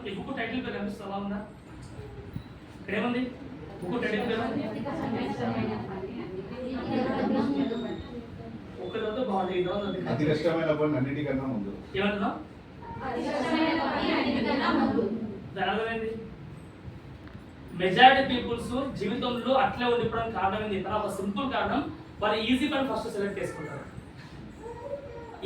ఈ book title పేరు కనిపిస్తుందా ఉందా? ఇక్కడ ఏముంది బుక్ టైటిల్ పేరు? ఒకరితో బాగుంది. అతి కష్టమైన పని అన్నిటికన్నా ముందు. ఏమంటున్నావు? అర్థమైంది. మెజారిటీ పీపుల్స్ జీవితంలో అట్లే ఉండిపోవడానికి కారణం ఏంటి? ఒక సింపుల్ కారణం, వాళ్ళు ఈజీ పని ఫస్ట్ సెలెక్ట్ చేసుకుంటారు.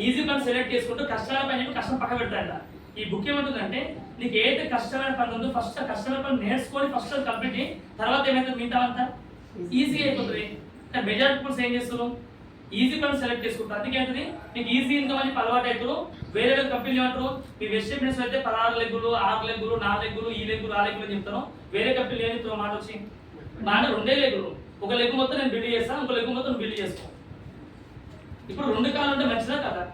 ఈజీ పని సెలెక్ట్ చేసుకుంటూ కష్టమైన పని చెప్పి కష్టం పక్క పెడతాయంట. ఈ బుక్ ఏమంటుందంటే నీకు ఏదైతే కష్టమైన పని ఉందో ఫస్ట్ కష్టమైన పని నేర్చుకొని ఫస్ట్ అది కంప్లీట్ తర్వాత ఏమైతుంది మిగతా అంతా ఈజీ అయిపోతుంది. కానీ మెజారిటీ పీపుల్స్ ఏం చేస్తారు? ఈజీ పని సెలెక్ట్ చేసుకుంటారు. అందుకే ఏంటది మీకు ఈజీ ఇన్కమ్ అని అలవాటు అవుతారు. వేరే వేరే కంపెనీలు ఏమంటారు? మీ వెజిటేబుల్స్ అయితే 16 లెగ్గులు 6 లెగ్గులు 4 లెగ్గులు ఈ లెగ్గులు ఆ లెగ్గులు అని చెప్తాను. వేరే కంపెనీలు ఏం చెప్తారు? మాట వచ్చి మాట 2 లెగ్గులు, ఒక లెగ్ మొత్తం నేను బిల్డ్ చేస్తాను, ఇంకో లెగ్ మొత్తం బిల్డ్ చేసుకో. ఇప్పుడు 2 కాళ్ళు ఉంటే మంచిదా కదా?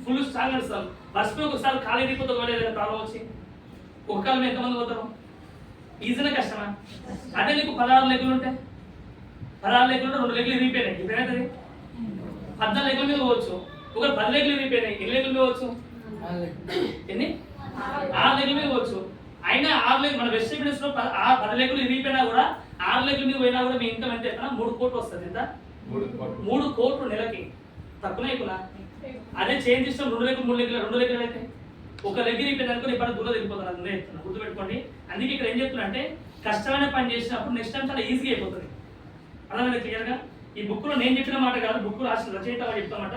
ఫుల్ స్ట్రాంగ్ నడుస్తాం. మర్చిపోయి ఒకసారి ఖాళీ అయిపోతే ఏదైనా ప్రాబ్లం వచ్చి ఒక కాలం ఎంతమంది పోతారు? ఈజీనా కష్టమా? అదే నీకు 16 లెగ్గులు ఉంటాయి, 16 లెగ్గులు ఉంటే 2 లెగ్గులు ఇరిగిపోయినాయి. ఇప్పుడు ఏమవుతుంది? 14 లెగ్గుల మీద పోవచ్చు. ఒక 10 లెగ్గులు ఇరిగిపోయినాయి. ఎన్ని లెగ్గులు మీద పోవచ్చు? ఎన్ని? 6 లెగ్గుల మీద పోవచ్చు. అయినా 6 లెగ్ మన వెజిటేబుల్స్ లో 10 లెగ్గులు ఇరిగిపోయినా కూడా 6 లెగ్గుల మీద పోయినా కూడా మీ ఇన్కమ్ ఎంత? 3 కోట్లు వస్తుంది. ఎంత? 3 కోట్లు నెలకి. తక్కువ ఎక్కువ. అదే చేంజ్ ఇష్టం 2 లెగ్గులు 3 లెగ్గులు 2 లెగ్గులు అయితే ఒక లెగ్ ఇరిగిపోయింది అనుకో ఇప్పుడు దూరం వెళ్ళిపోతాను. అదే చెప్తున్నా, గుర్తుపెట్టుకోండి. అందుకే ఇక్కడ ఏం చెప్తున్నా అంటే కష్టమైన పని చేసినప్పుడు నెక్స్ట్ టైం చాలా ఈజీగా అయిపోతుంది. అర్థమైంది క్లియర్గా? ఈ బుక్ లో నేను చెప్పిన మాట కాదు, బుక్ రాసిన రచయిత వాళ్ళు చెప్తామాట.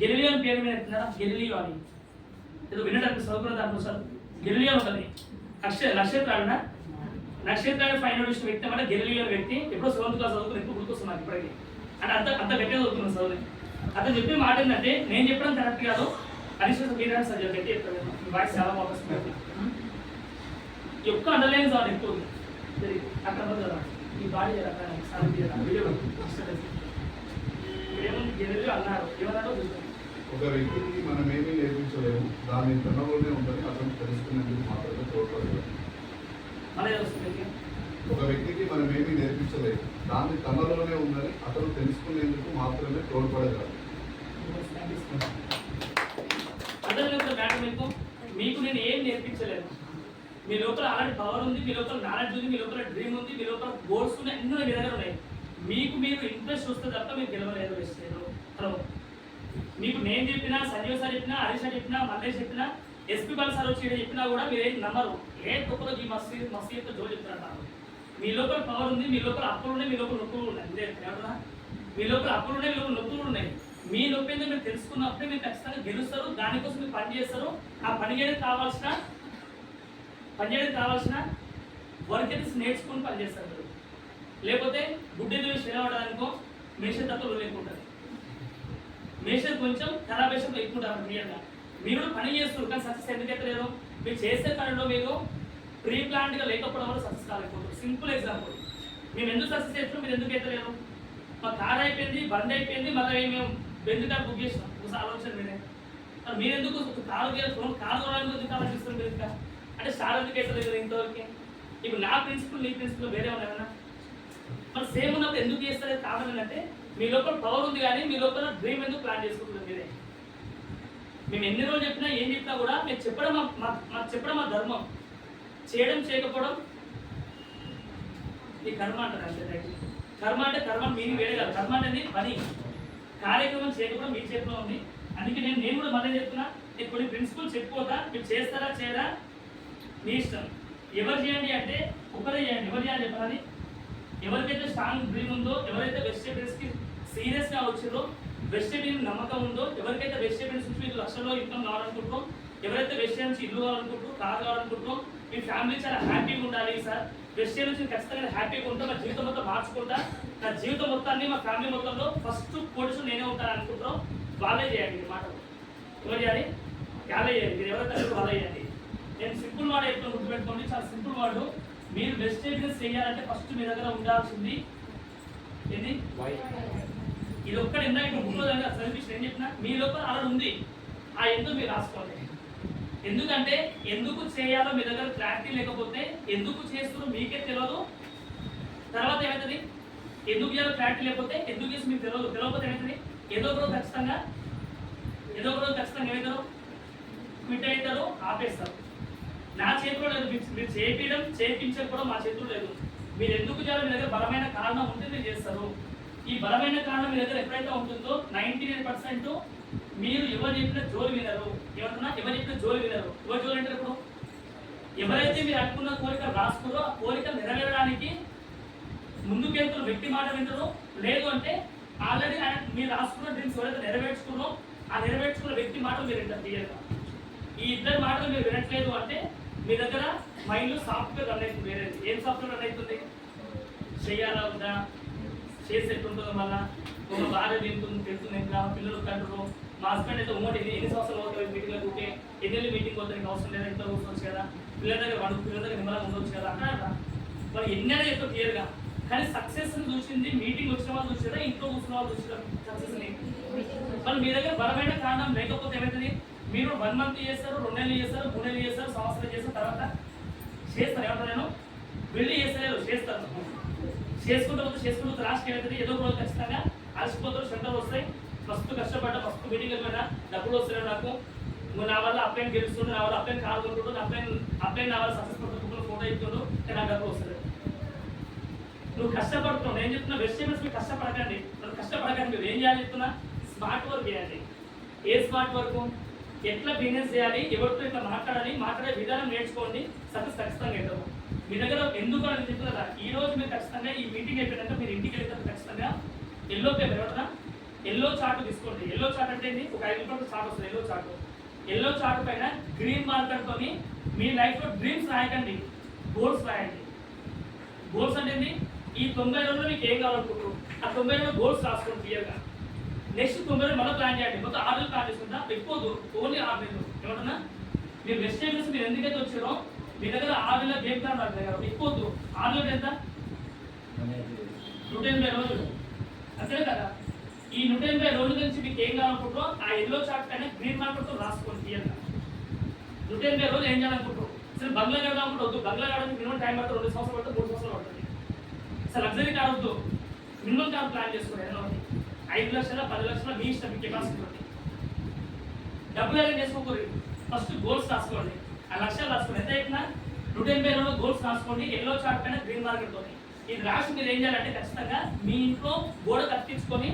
గెలిలియో అని పేరు మీద చెప్తున్నారా? గెలిలియో అని ఏదో వినడానికి చదువుకున్న దాంట్లో సార్ గెలిలియో ఉంటుంది. నక్షత్రాలున్నా నక్షత్రాన్ని ఫైండ్ అవుట్ చేసిన వ్యక్తి అన్నమాట గెలిలియో వ్యక్తి. ఎప్పుడో 7th క్లాస్ చదువుకుని ఎక్కువ గుర్తొస్తుంది నాకు ఇప్పటికీ. అంటే అంత గట్టిగా చదువుతున్నాను చదువుని. అతను చెప్పే మాట ఏంటంటే నేను చెప్పడం కరెక్ట్ కాదు, కనీసం మీరు సార్ గట్టి చెప్తాను. వాయిస్ చాలా బాగుంది. ఎక్కువ అండర్లైన్ చాలు ఎక్కువ అక్కడ కదా ఈ బాడీ వీడియో అన్నారు. ఏమన్నారో ఒక వ్యక్తికి మనం ఏమీ నేర్పించలేము, దాని తనలోనే ఉంటుంది, అతను తెలుసుకునేందుకు మాత్రమే తోడ్పడలేదు. ఒక వ్యక్తికి మనం ఏమీ నేర్పించలేము, దాన్ని తనలోనే ఉందని అతను తెలుసుకునేందుకు మాత్రమే తోడ్పడగలరు. మీకు నేను ఏం నేర్పించలేదు. మీ లోపల అలాంటి పవర్ ఉంది, మీ లోపల నాలెడ్జ్ ఉంది, మీ లోపల డ్రీమ్ ఉంది, మీ లోపల గోల్స్ ఉన్నాయి, అన్నీ మీ దగ్గర ఉన్నాయి. మీకు మీరు ఇంట్రెస్ట్ వస్తే తప్ప మీరు గెలవలేదు. వేస్తారు. హలో, మీకు నేను చెప్పినా, సంజీవ్ సార్ చెప్పినా, హరీష్ సార్ చెప్పినా, మల్లేష్ చెప్పినా, ఎస్పీ బాల్ సార్ వచ్చి చెప్పినా కూడా మీరు ఏం నమ్మరు. ఏ తొక్కలో ఈ మస్తీ యొక్క జో చెప్తారంటారు. మీ లోపల పవర్ ఉంది, మీ లోపల అప్పులు ఉన్నాయి, మీ లోపల నొప్పులు ఉన్నాయి. అంతే ఎవరన్నా? మీ లోపల అప్పులు ఉన్నాయి, మీ లోపల నొప్పులు ఉన్నాయి. మీ నొప్పి ఏంటో మీరు తెలుసుకున్నప్పుడే మీరు ఖచ్చితంగా గెలుస్తారు. దానికోసం మీరు పని చేస్తారు. ఆ పని చేయడానికి కావాల్సిన వర్క్ అయితే నేర్చుకుని పని చేస్తారు మీరు. లేకపోతే గుడ్డెలు నిలబడడానికో మేషన్ తత్వం లేకుంటుంది. మేషన్ కొంచెం ఖరాబ్ వేషన్ ఎక్కుంటారు. క్లియర్గా మీరు పని చేస్తారు, కానీ సక్సెస్ ఎందుకైతే లేదు? మీరు చేసే పనిలో మీరు ప్రీ ప్లాన్డ్గా లేకపోవడం వల్ల సక్సెస్ కాలేకపోతారు. సింపుల్ ఎగ్జాంపుల్, మేము ఎందుకు సక్సెస్ చేస్తున్నాం, మీరు ఎందుకు అయితే లేదు? మా కార్ అయిపోయింది, బండి అయిపోయింది, మళ్ళీ మేము బెంజ్ కార్ బుక్ చేసినాం. ఒకసారి ఆలోచన మీరు ఎందుకు కారు కొనడానికి ఎందుకు ఆలోచిస్తారు? మీరు ఇంకా అంటే స్టార్ ఎందుకు అయితే లేదు ఇంతవరకు? ఇప్పుడు నా ప్రిన్సిపల్ నీ ప్రిన్సిపల్ వేరే ఉన్నాయన్నా మరి సేమ్ ఉన్నప్పుడు ఎందుకు చేస్తారు? కారణం ఏంటంటే మీ లోపల పవర్ ఉంది, కానీ మీ లోపల డ్రీమ్ ఎందుకు ప్లాన్ చేసుకుంటుంది మీరే. మేము ఎన్ని రోజులు చెప్పినా ఏం చెప్పినా కూడా మేము చెప్పడం మా ధర్మం. చేయకపోవడం ఈ కర్మ అంటారు. అంతే. కర్మ అంటే కర్మ మీని వేరే కాదు. కర్మ అనేది పని, కార్యక్రమం చేయకపోవడం మీ చేతిలో ఉంది. అందుకే నేను కూడా మళ్ళీ చెప్తున్నా, నేను కొన్ని ప్రిన్సిపల్స్ చెప్పుకోతా. మీరు చేస్తారా చేయరా మీ ఇష్టం. ఎవరు చేయండి అంటే ఒకరే చేయండి. ఎవరు చేయాలి చెప్పాలి? ఎవరికైతే స్ట్రాంగ్ డ్రీమ్ ఉందో, ఎవరైతే వెజిటేబుల్స్కి సీరియస్గా వచ్చారో, వెజిటేబుల్ నమ్మకం ఉందో, ఎవరికైతే వెజిటేబుల్స్ నుంచి మీకు లక్షల్లో ఇన్కమ్ కావాలనుకుంటారో, ఎవరైతే వెజిటేబుల్స్ ఇల్లు కావాలనుకుంటారో, కార్ కావాలనుకుంటారో, మీ ఫ్యామిలీ చాలా హ్యాపీగా ఉండాలి సార్, వెజిటేబుల్స్ ఖచ్చితంగా హ్యాపీగా ఉంటాం, నా జీవితం మొత్తం మార్చుకుంటా, నా జీవితం మొత్తాన్ని మా ఫ్యామిలీ మొత్తంలో ఫస్ట్ పొజిషన్ నేనే ఉంటాను అనుకుంటారో వాళ్ళే చేయండి. ఈ మాట ఎవరు చేయాలి? వాళ్ళే చేయాలి. మీరు ఎవరైతే వాళ్ళే చేయండి. నేను సింపుల్ వర్డ్ ఎప్పుడు గుర్తుపెట్టుకోండి, చాలా సింపుల్ వర్డ్. మీరు వెజిటేబుల్స్ చేయాలంటే ఫస్ట్ మీ దగ్గర ఉండాల్సింది ఏంది? ఇది ఒక్కటి ఇందా ఇప్పుడు బుక్లో చదివించిన ఏం చెప్పినా మీ లోపల అలా ఉంది. ఆ ఎందుకు మీరు రాసుకోవాలి. ఎందుకంటే ఎందుకు చేయాలో మీ దగ్గర క్లారిటీ లేకపోతే ఎందుకు చేస్తారో మీకే తెలియదు. తర్వాత ఏమవుతుంది? ఎందుకు చేయాలో క్లారిటీ లేకపోతే ఎందుకు చేసి మీకు తెలియకపోతే ఏమవుతుంది? ఏదో ఒక రోజు ఖచ్చితంగా ఏమవుతారు? క్విట్ అవుతారు, ఆపేస్తారు. నా చేతిలో లేదు. మీ మీరు చేయించకపోవడం మా చేతులు లేదు. మీరు ఎందుకు చేయాలి? మీ దగ్గర బలమైన కారణం ఉంటే మీరు చేస్తారు. ఈ బలమైన కారణం మీ దగ్గర ఎప్పుడైతే ఉంటుందో 99% మీరు ఎవరు చెప్పిన జోలి వినరు. ఏమంటున్నా? ఎవరు చెప్పిన జోలి వినరు. ఎవరు జోలి అంటే ఇప్పుడు ఎవరైతే మీరు అనుకున్న కోరిక రాసుకురో ఆ కోరిక నెరవేరడానికి ముందుకెళ్తున్న వ్యక్తి మాట వింటారు. లేదు అంటే ఆల్రెడీ మీరు రాసుకున్న డ్రీమ్స్ ఎవరైతే నెరవేర్చుకున్నారో ఆ నెరవేర్చుకున్న వ్యక్తి మాట మీరు వింటారు క్లియర్గా. ఈ ఇద్దరు మాటలు మీరు వినట్లేదు అంటే మీ దగ్గర మైండ్లో సాఫ్ట్వేర్ రన్ అవుతుంది. వేరే ఏం సాఫ్ట్వేర్ రన్ అవుతుంది? చేయాలా ఉందా, చేసి ఎట్లుంటుందో, మళ్ళీ ఒక భార్య తింటుంది ఇంకా పిల్లలు కంటారు. మా హస్బెండ్ అయితే ఉమ్మడి ఎన్ని సంవత్సరాలు అవుతాయి మీటింగ్లో కూర్చే ఎన్ని మీటింగ్ పోతే నీకు అవసరం లేదా, ఇంట్లో కూర్చోవచ్చు కదా, పిల్లల దగ్గర నిమ్మలంగా ఉండొచ్చు కదా అక్కడ వాళ్ళు ఎన్నైనా చెప్తారు క్లియర్గా. కానీ సక్సెస్ని చూసింది మీటింగ్ వచ్చిన వాళ్ళు చూసారా, ఇంట్లో కూర్చున్న వాళ్ళు చూసారా సక్సెస్ని? మరి మీ దగ్గర బలమైన కారణం లేకపోతే ఏమవుతుంది? మీరు 1 month చేస్తారు, 2 నెలలు చేస్తారు, 3 నెలలు చేస్తారు, సంవత్సరం చేస్తారు, తర్వాత చేస్తారు. ఏమంటారు? నేను వెళ్ళి చేస్తలేదు, చేస్తారు. చేసుకుంటూ లాస్ట్ ఏమవుతుంది? ఏదో ఒక రోజు ఖచ్చితంగా అలసిపోతారు, సెంటర్లు వస్తాయి. ఫస్ట్ కష్టపడ్డా, ఫస్ట్ మీటింగ్ వెళ్ళిపోయినా డబ్బులు వస్తున్నాయి నాకు, నువ్వు నా వల్ల అప్లైన్ గెలుస్తుండు, నా వల్ల అప్లైన్ కాదుకుంటుండు, అప్లైన్ నా వల్ల సక్సెస్ పడుతుండు, ఫోటో ఇస్తుండు, కానీ నాకు డబ్బులు వస్తుంది. నువ్వు కష్టపడుతున్నావు. నేను చెప్తున్నా వెజిటేబుల్స్ మీరు కష్టపడకండి. నువ్వు కష్టపడకండి. మీరు ఏం చేయాలి చెప్తున్నా? స్మార్ట్ వర్క్ చేయండి. ఏ స్మార్ట్ వర్క్? ఎట్లా బిజినెస్ చేయాలి, ఎవరితో ఇట్లా మాట్లాడే విధానం నేర్చుకోండి. సక్సెస్ ఖచ్చితంగా అవుతాము. మీ దగ్గర ఎందుకు అని చెప్తుంది కదా, ఈ రోజు మీరు ఖచ్చితంగా ఈ మీటింగ్ అయిపోయినాక మీరు ఇంటికి వెళ్తారు ఖచ్చితంగా ఎల్లో పేపర్ ఏమంటారా, ఎల్లో చార్ట్ తీసుకోండి. ఎల్లో చార్ట్ అంటే ఏంటి? ఒక 5 రూపాయలు చార్ట్ వస్తుంది. ఎల్లో చార్ట్ పైన గ్రీన్ మార్కర్తో మీ లైఫ్లో డ్రీమ్స్ రాయకండి, గోల్స్ రాయండి. గోల్స్ అంటే ఏంటి? ఈ 90 రోజుల్లో మీకు ఏం కావాలనుకుంటారు ఆ 90 రోజుల్లో గోల్స్ రాసుకోండి క్లియర్గా. నెక్స్ట్ 90 రోజులు మళ్ళీ ప్లాన్ చేయండి. మొత్తం 6 నెలలు ప్లాన్ చేసుకుంటా, ఎక్కువ ఓన్లీ 6 నెలలు. ఏమంటున్నా? మీరు వెజిటేబుల్స్ మీరు ఎందుకైతే వచ్చారో మీ దగ్గర 6 నెలల గేమ్ ప్లాన్ రాదు దగ్గర ఎక్కువ 6 నెలలు ఎంత? 180 రోజులు అంతే కదా. ఈ 180 రోజుల నుంచి మీకు ఏం కావాలనుకుంటారో ఆ ఎల్లో చార్ట్ పైన గ్రీన్ మార్కర్తో రాసుకోండి క్లియర్గా. 180 రోజులు ఏం చేయాలనుకుంటారు? అసలు బంగ్లా కడదాం అనుకుంటే బంగ్లా కడడానికి మినిమం టైం పడుతుంది, 2 సంవత్సరాలు పడుతుంది, 3 సంవత్సరాలు పడుతుంది. అసలు లగ్జరీ కార్ వద్దు, మినిమం కార్ ప్లాన్ చేసుకోండి. ఏదైనా 5 లక్షల 10 లక్షల మీ ఇష్టం, మీ కెపాసిటీ బట్టి డబ్బులు అరేంజ్ చేసుకోకూడదు. ఫస్ట్ గోల్స్ రాసుకోండి. ఆ లక్ష్యాలు రాసుకోండి. ఎంత అయినా 180 రోజులు గోల్స్ రాసుకోండి. ఎల్లో చార్ట్ పైన గ్రీన్ మార్కెట్తో ఇది రాసి మీరు ఏం చేయాలంటే ఖచ్చితంగా మీ ఇంట్లో గోడ కట్టించుకొని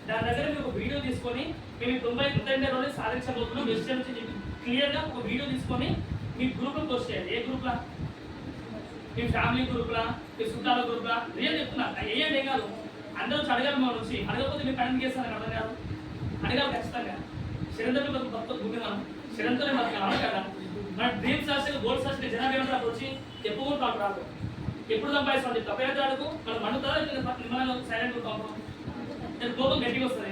దాని దగ్గర మీరు ఒక వీడియో తీసుకొని మేము 180 రోజులు సాధించబోతున్నాం విషయం నుంచి చెప్పి క్లియర్గా ఒక వీడియో తీసుకొని మీ గ్రూప్లో పోస్ట్ చేయాలి. ఏ గ్రూప్లా? మీ ఫ్యామిలీ గ్రూప్లా, మీ చుట్టాల గ్రూప్లా? రియల్ చెప్తున్నా, ఏం కాదు. అందరూ అడగాలి, మా నుంచి అడగకపోతే మీకు కరెంట్ చేస్తాను అర్థం కాదు. అడగాలి ఖచ్చితంగా. చిరంతలు భూమి మనం చిరంతలే మనకు కదా. మన డ్రీమ్స్ రాస్తే గోల్స్ రాస్తే జనాభా ఏమంటారు? వచ్చి చెప్పుకుంటూ మాకు రాదు. ఎప్పుడు సంపాదిస్తాం తప్పైతే అడుగు మనం మండుతారా నిమ్మలంగా సైలెంట్ ఉంటాము. నేను కోపం గట్టిగా వస్తుంది.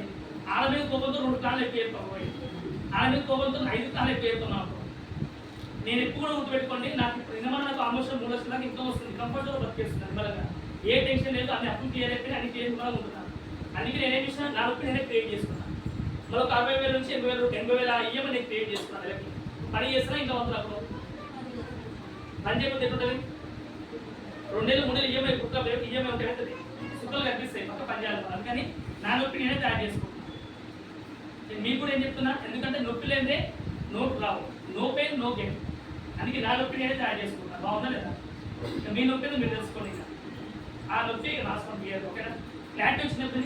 ఆడ మీద కోపంతో 2 కాళ్ళు ఎక్కువ వేస్తాం, ఆడ మీద కోపంతో 5 కాళ్ళు ఎక్కువ వేస్తున్నాం. నేను ఎక్కువ కూడా గుర్తుపెట్టుకోండి, నాకు ఇప్పుడు నిన్న నాకు ఆల్మోస్ట్ 3 లక్షల దాకా ఇన్కమ్ వస్తుంది. కంఫర్ట్గా బతికేస్తుంది నిమ్మలంగా. ఏ టెన్షన్ లేదు. అన్ని అప్పులు క్లియర్ అయిపోయి అన్ని క్లియర్ ఉంటున్నాను. అందుకే నేనేం చేసిన నా రూపాయలు నేనే క్రియేట్ చేసుకున్నాను. మరొక 60,000 నుంచి 80,000 ఈఎంఐ నేను క్రియేట్ చేసుకున్నాను. నెలకి పని చేస్తున్నా ఇంకా వంతులు అప్పుడు పని చేయకపోతే ఎట్లుంటుంది? 2 నెలలు 3 నెలలు ఈఎంఐ కుక్క ఈఎంఐ ఉంటే అవుతుంది, సుఖాలు కనిపిస్తాయి, పక్క పని చేయాలి. అందుకని నా నొప్పి నేనే తయారు చేసుకుంటున్నాను. నేను మీకు కూడా ఏం చెప్తున్నా, ఎందుకంటే నొప్పి లేదే నోట్ రావు, నో పెయిన్ నో గెయిన్. అందుకే నా నొప్పి నేనే తయారు చేసుకుంటాను. బాగుందా లేదా? మీ నొప్పి మీరు తెలుసుకోండి. ఇంకా ఆ నొప్పి రాసుకోండి క్లియర్. ఓకేనా? క్లారిటీ వచ్చినప్పుడు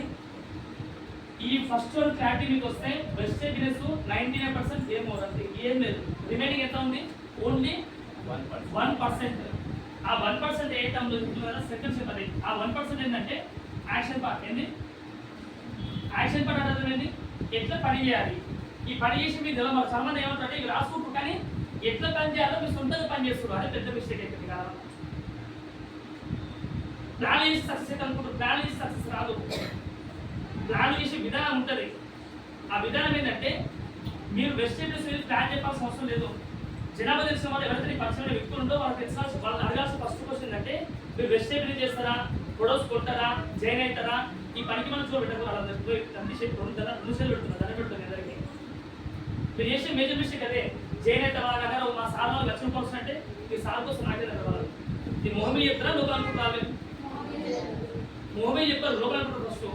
ఈ ఫస్ట్ వన్ క్లారిటీ మీకు వస్తే బెస్ట్ బిజినెస్ 99% ఏం అవుతుంది, ఏం లేదు. రిమైనింగ్ ఎంత ఉంది? ఓన్లీ 1%. ఆ 1% ఏ టైంలో చెప్తుంది కదా, సెకండ్ స్టెప్ అది. ఆ 1% ఏంటంటే యాక్షన్ పార్ట్. ఏంటి యాక్షన్ పార్ట్? అర్థం ఏంటి? ఎట్లా పని చేయాలి. ఈ పని చేసి మీకు మన సంబంధం ఏమంటే ఇవి రాసుకుంటారు, కానీ ఎట్లా పని చేయాలో మీరు సొంతంగా పని చేస్తున్నారు. అదే పెద్ద మిస్టేక్ అయిపోయింది కదా. ప్లాన్ చేసి సక్సెస్ అనుకుంటారు, ప్లాన్ చేసి సక్సెస్ రాదు. ప్లాన్ చేసే విధానం ఉంటుంది. ఆ విధానం ఏంటంటే మీరు వెజిటేబుల్స్ ప్లాన్ చెప్పాల్సిన అవసరం లేదు. జనాభా తెలిసిన వాళ్ళు ఎవరైతే పరిచయం వ్యక్తులు ఉందో వాళ్ళకి తెలిసిన వాళ్ళు అడగాల్సిన ఫస్ట్ క్వశ్చన్ ఏంటంటే మీరు వెజిటేబుల్ చేస్తారా, ప్రొడక్ట్స్ కొడతారా, జైన్ అవుతారా? ఈ పనికి మనం చూడబెట్టదు వాళ్ళందరికీ తండ్రి షేప్ 2 సెల్ పెడుతున్నారు, దండ పెడుతుంది అందరికీ. మీరు చేసే మేజర్ మిస్టేక్ అదే. జైన్ అయితే వాళ్ళ దగ్గర మా సార్ వాళ్ళు లక్షల కోసం అంటే మీ సార్ కోసం నాకే దగ్గర వాళ్ళు ఈ మొహమ్మీ చెప్తారా లోపల అనుకుంటారు? మొహమ్మీ చెప్పారు, లోపల అనుకుంటారు ఫస్ట్.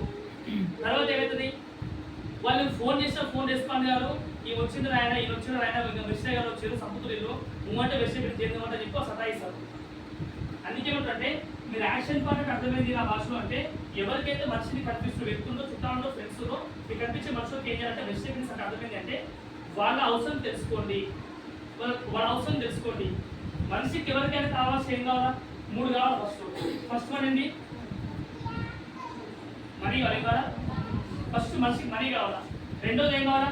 తర్వాత ఏమవుతుంది? వాళ్ళు ఫోన్ చేసినా ఫోన్ రెస్పాండ్ గారు, ఈ వచ్చింది ఆయన ఈయన వచ్చిన ఆయన ఇంకా వెస్టే గారు వచ్చారు సంపుతులు ఇల్లు నువ్వంటే వెస్టే మీరు చేద్దామంటే చెప్పి సతాయిస్తారు. అందుకే ఏమంటే మీరు యాక్షన్ పార్ట్ అర్థమైంది నా భాషలో అంటే ఎవరికైతే మనిషిని కనిపిస్తున్న వ్యక్తుల్లో చుట్టాలలో ఫ్రెండ్స్లో మీకు కనిపించే మనుషులకు ఏం చేయాలంటే వెస్టే అంటే అర్థమైంది అంటే వాళ్ళ అవసరం తెలుసుకోండి, వాళ్ళ అవసరం తెలుసుకోండి. మనిషికి ఎవరికైనా కావాల్సి ఏం కావాలా? 3 కావాలి. ఫస్ట్ వన్ ఏంటి? మనీ కావాలా? ఫస్ట్ మనిషికి మనీ కావాలా? రెండోది ఏం కావాలా?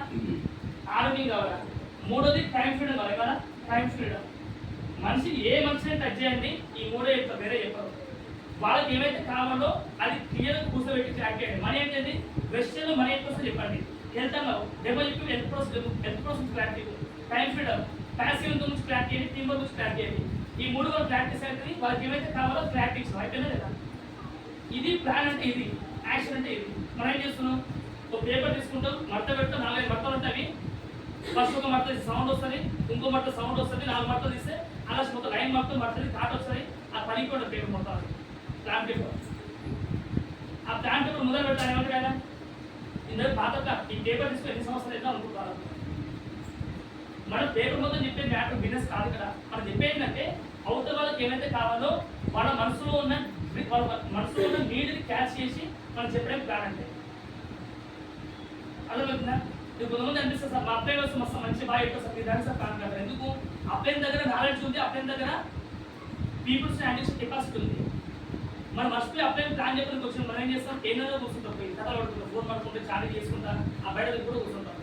ఆరోగ్యం కావాలా? మూడోది టైం ఫ్రీడమ్ కావాలి కదా? Time freedom. మనిషికి ఏ మనిషిని టచ్ చేయండి ఈ 3 చెప్తారు, వేరే చెప్పరు. వాళ్ళకి ఏమైతే కావాలో అది క్లియర్గా కూర్చోబెట్టి ట్రాక్ చేయండి. మనీ ఏంటండి? వెస్టర్న్లో మనీ ఎక్కువ చెప్పండి. హెల్త్ అన్నావు డెమో చెప్పి health process clarity. Time freedom passive గురించి క్లారిటీ చేయండి, టీమ్ వర్క్ గురించి క్లారిటీ చేయండి. ఈ 3 వాళ్ళు ప్రాక్టీస్ అవుతుంది. వాళ్ళకి ఏమైతే కావాలో క్లారిటీ ఇచ్చాం, అయిపోయినా లేదా? ఇది ప్లాన్ అంటే ఇది, యాక్షన్ అంటే ఇది. మనం ఏం చేస్తున్నాం? ఒక పేపర్ తీసుకుంటాం, మడత పెడతాం, 4-5 మడతలు ఉంటాయి. ఫస్ట్ ఒక మడత సౌండ్ వస్తుంది, ఇంకో మడత సౌండ్ వస్తుంది, 4 మడతలు తీస్తే అలా మొత్తం లైన్ మొత్తం మడతది కాట్ వస్తుంది. ఆ పని కూడా పేపర్ మొత్తం ప్లాన్ పేపర్. ఆ ప్లాన్ పేపర్ మొదలు పెడతాను ఏమంటారు ఆయన? ఇందులో పాత ఈ పేపర్ తీసుకుని ఎన్ని సంవత్సరాలు అయితే అనుకుంటారు. మనం పేపర్ మొత్తం చెప్పే మ్యాటర్ బిజినెస్ కాదు కదా. మనం చెప్పేంటంటే అవతల వాళ్ళకి ఏమైతే కావాలో వాళ్ళ మనసులో ఉన్న నీడ్ని క్యాచ్ చేసి మనం చెప్పడం ప్లాన్ అంటే అర్థమవుతుందా? ఇది కొంతమంది అనిపిస్తుంది సార్ మా అబ్బాయి వస్తే మస్తు మంచి బాగా ఎక్కువ సార్ మీరు దానికి సార్ ప్లాన్ కదా. ఎందుకు? అబ్బాయి దగ్గర నాలెడ్జ్ ఉంది, అబ్బాయి దగ్గర పీపుల్స్ హ్యాండిల్స్ కెపాసిటీ ఉంది. మనం మర్చిపోయి అబ్బాయి ప్లాన్ చెప్పడానికి వచ్చిన మనం ఏం చేస్తాం? కేంద్రంలో కూర్చుంటాం, పోయి కథలు పడుతుంటాం, ఫోన్ పడుతుంటే ఛాలెంజ్ చేసుకుంటా ఆ బయట దగ్గర కూడా కూర్చుంటాం.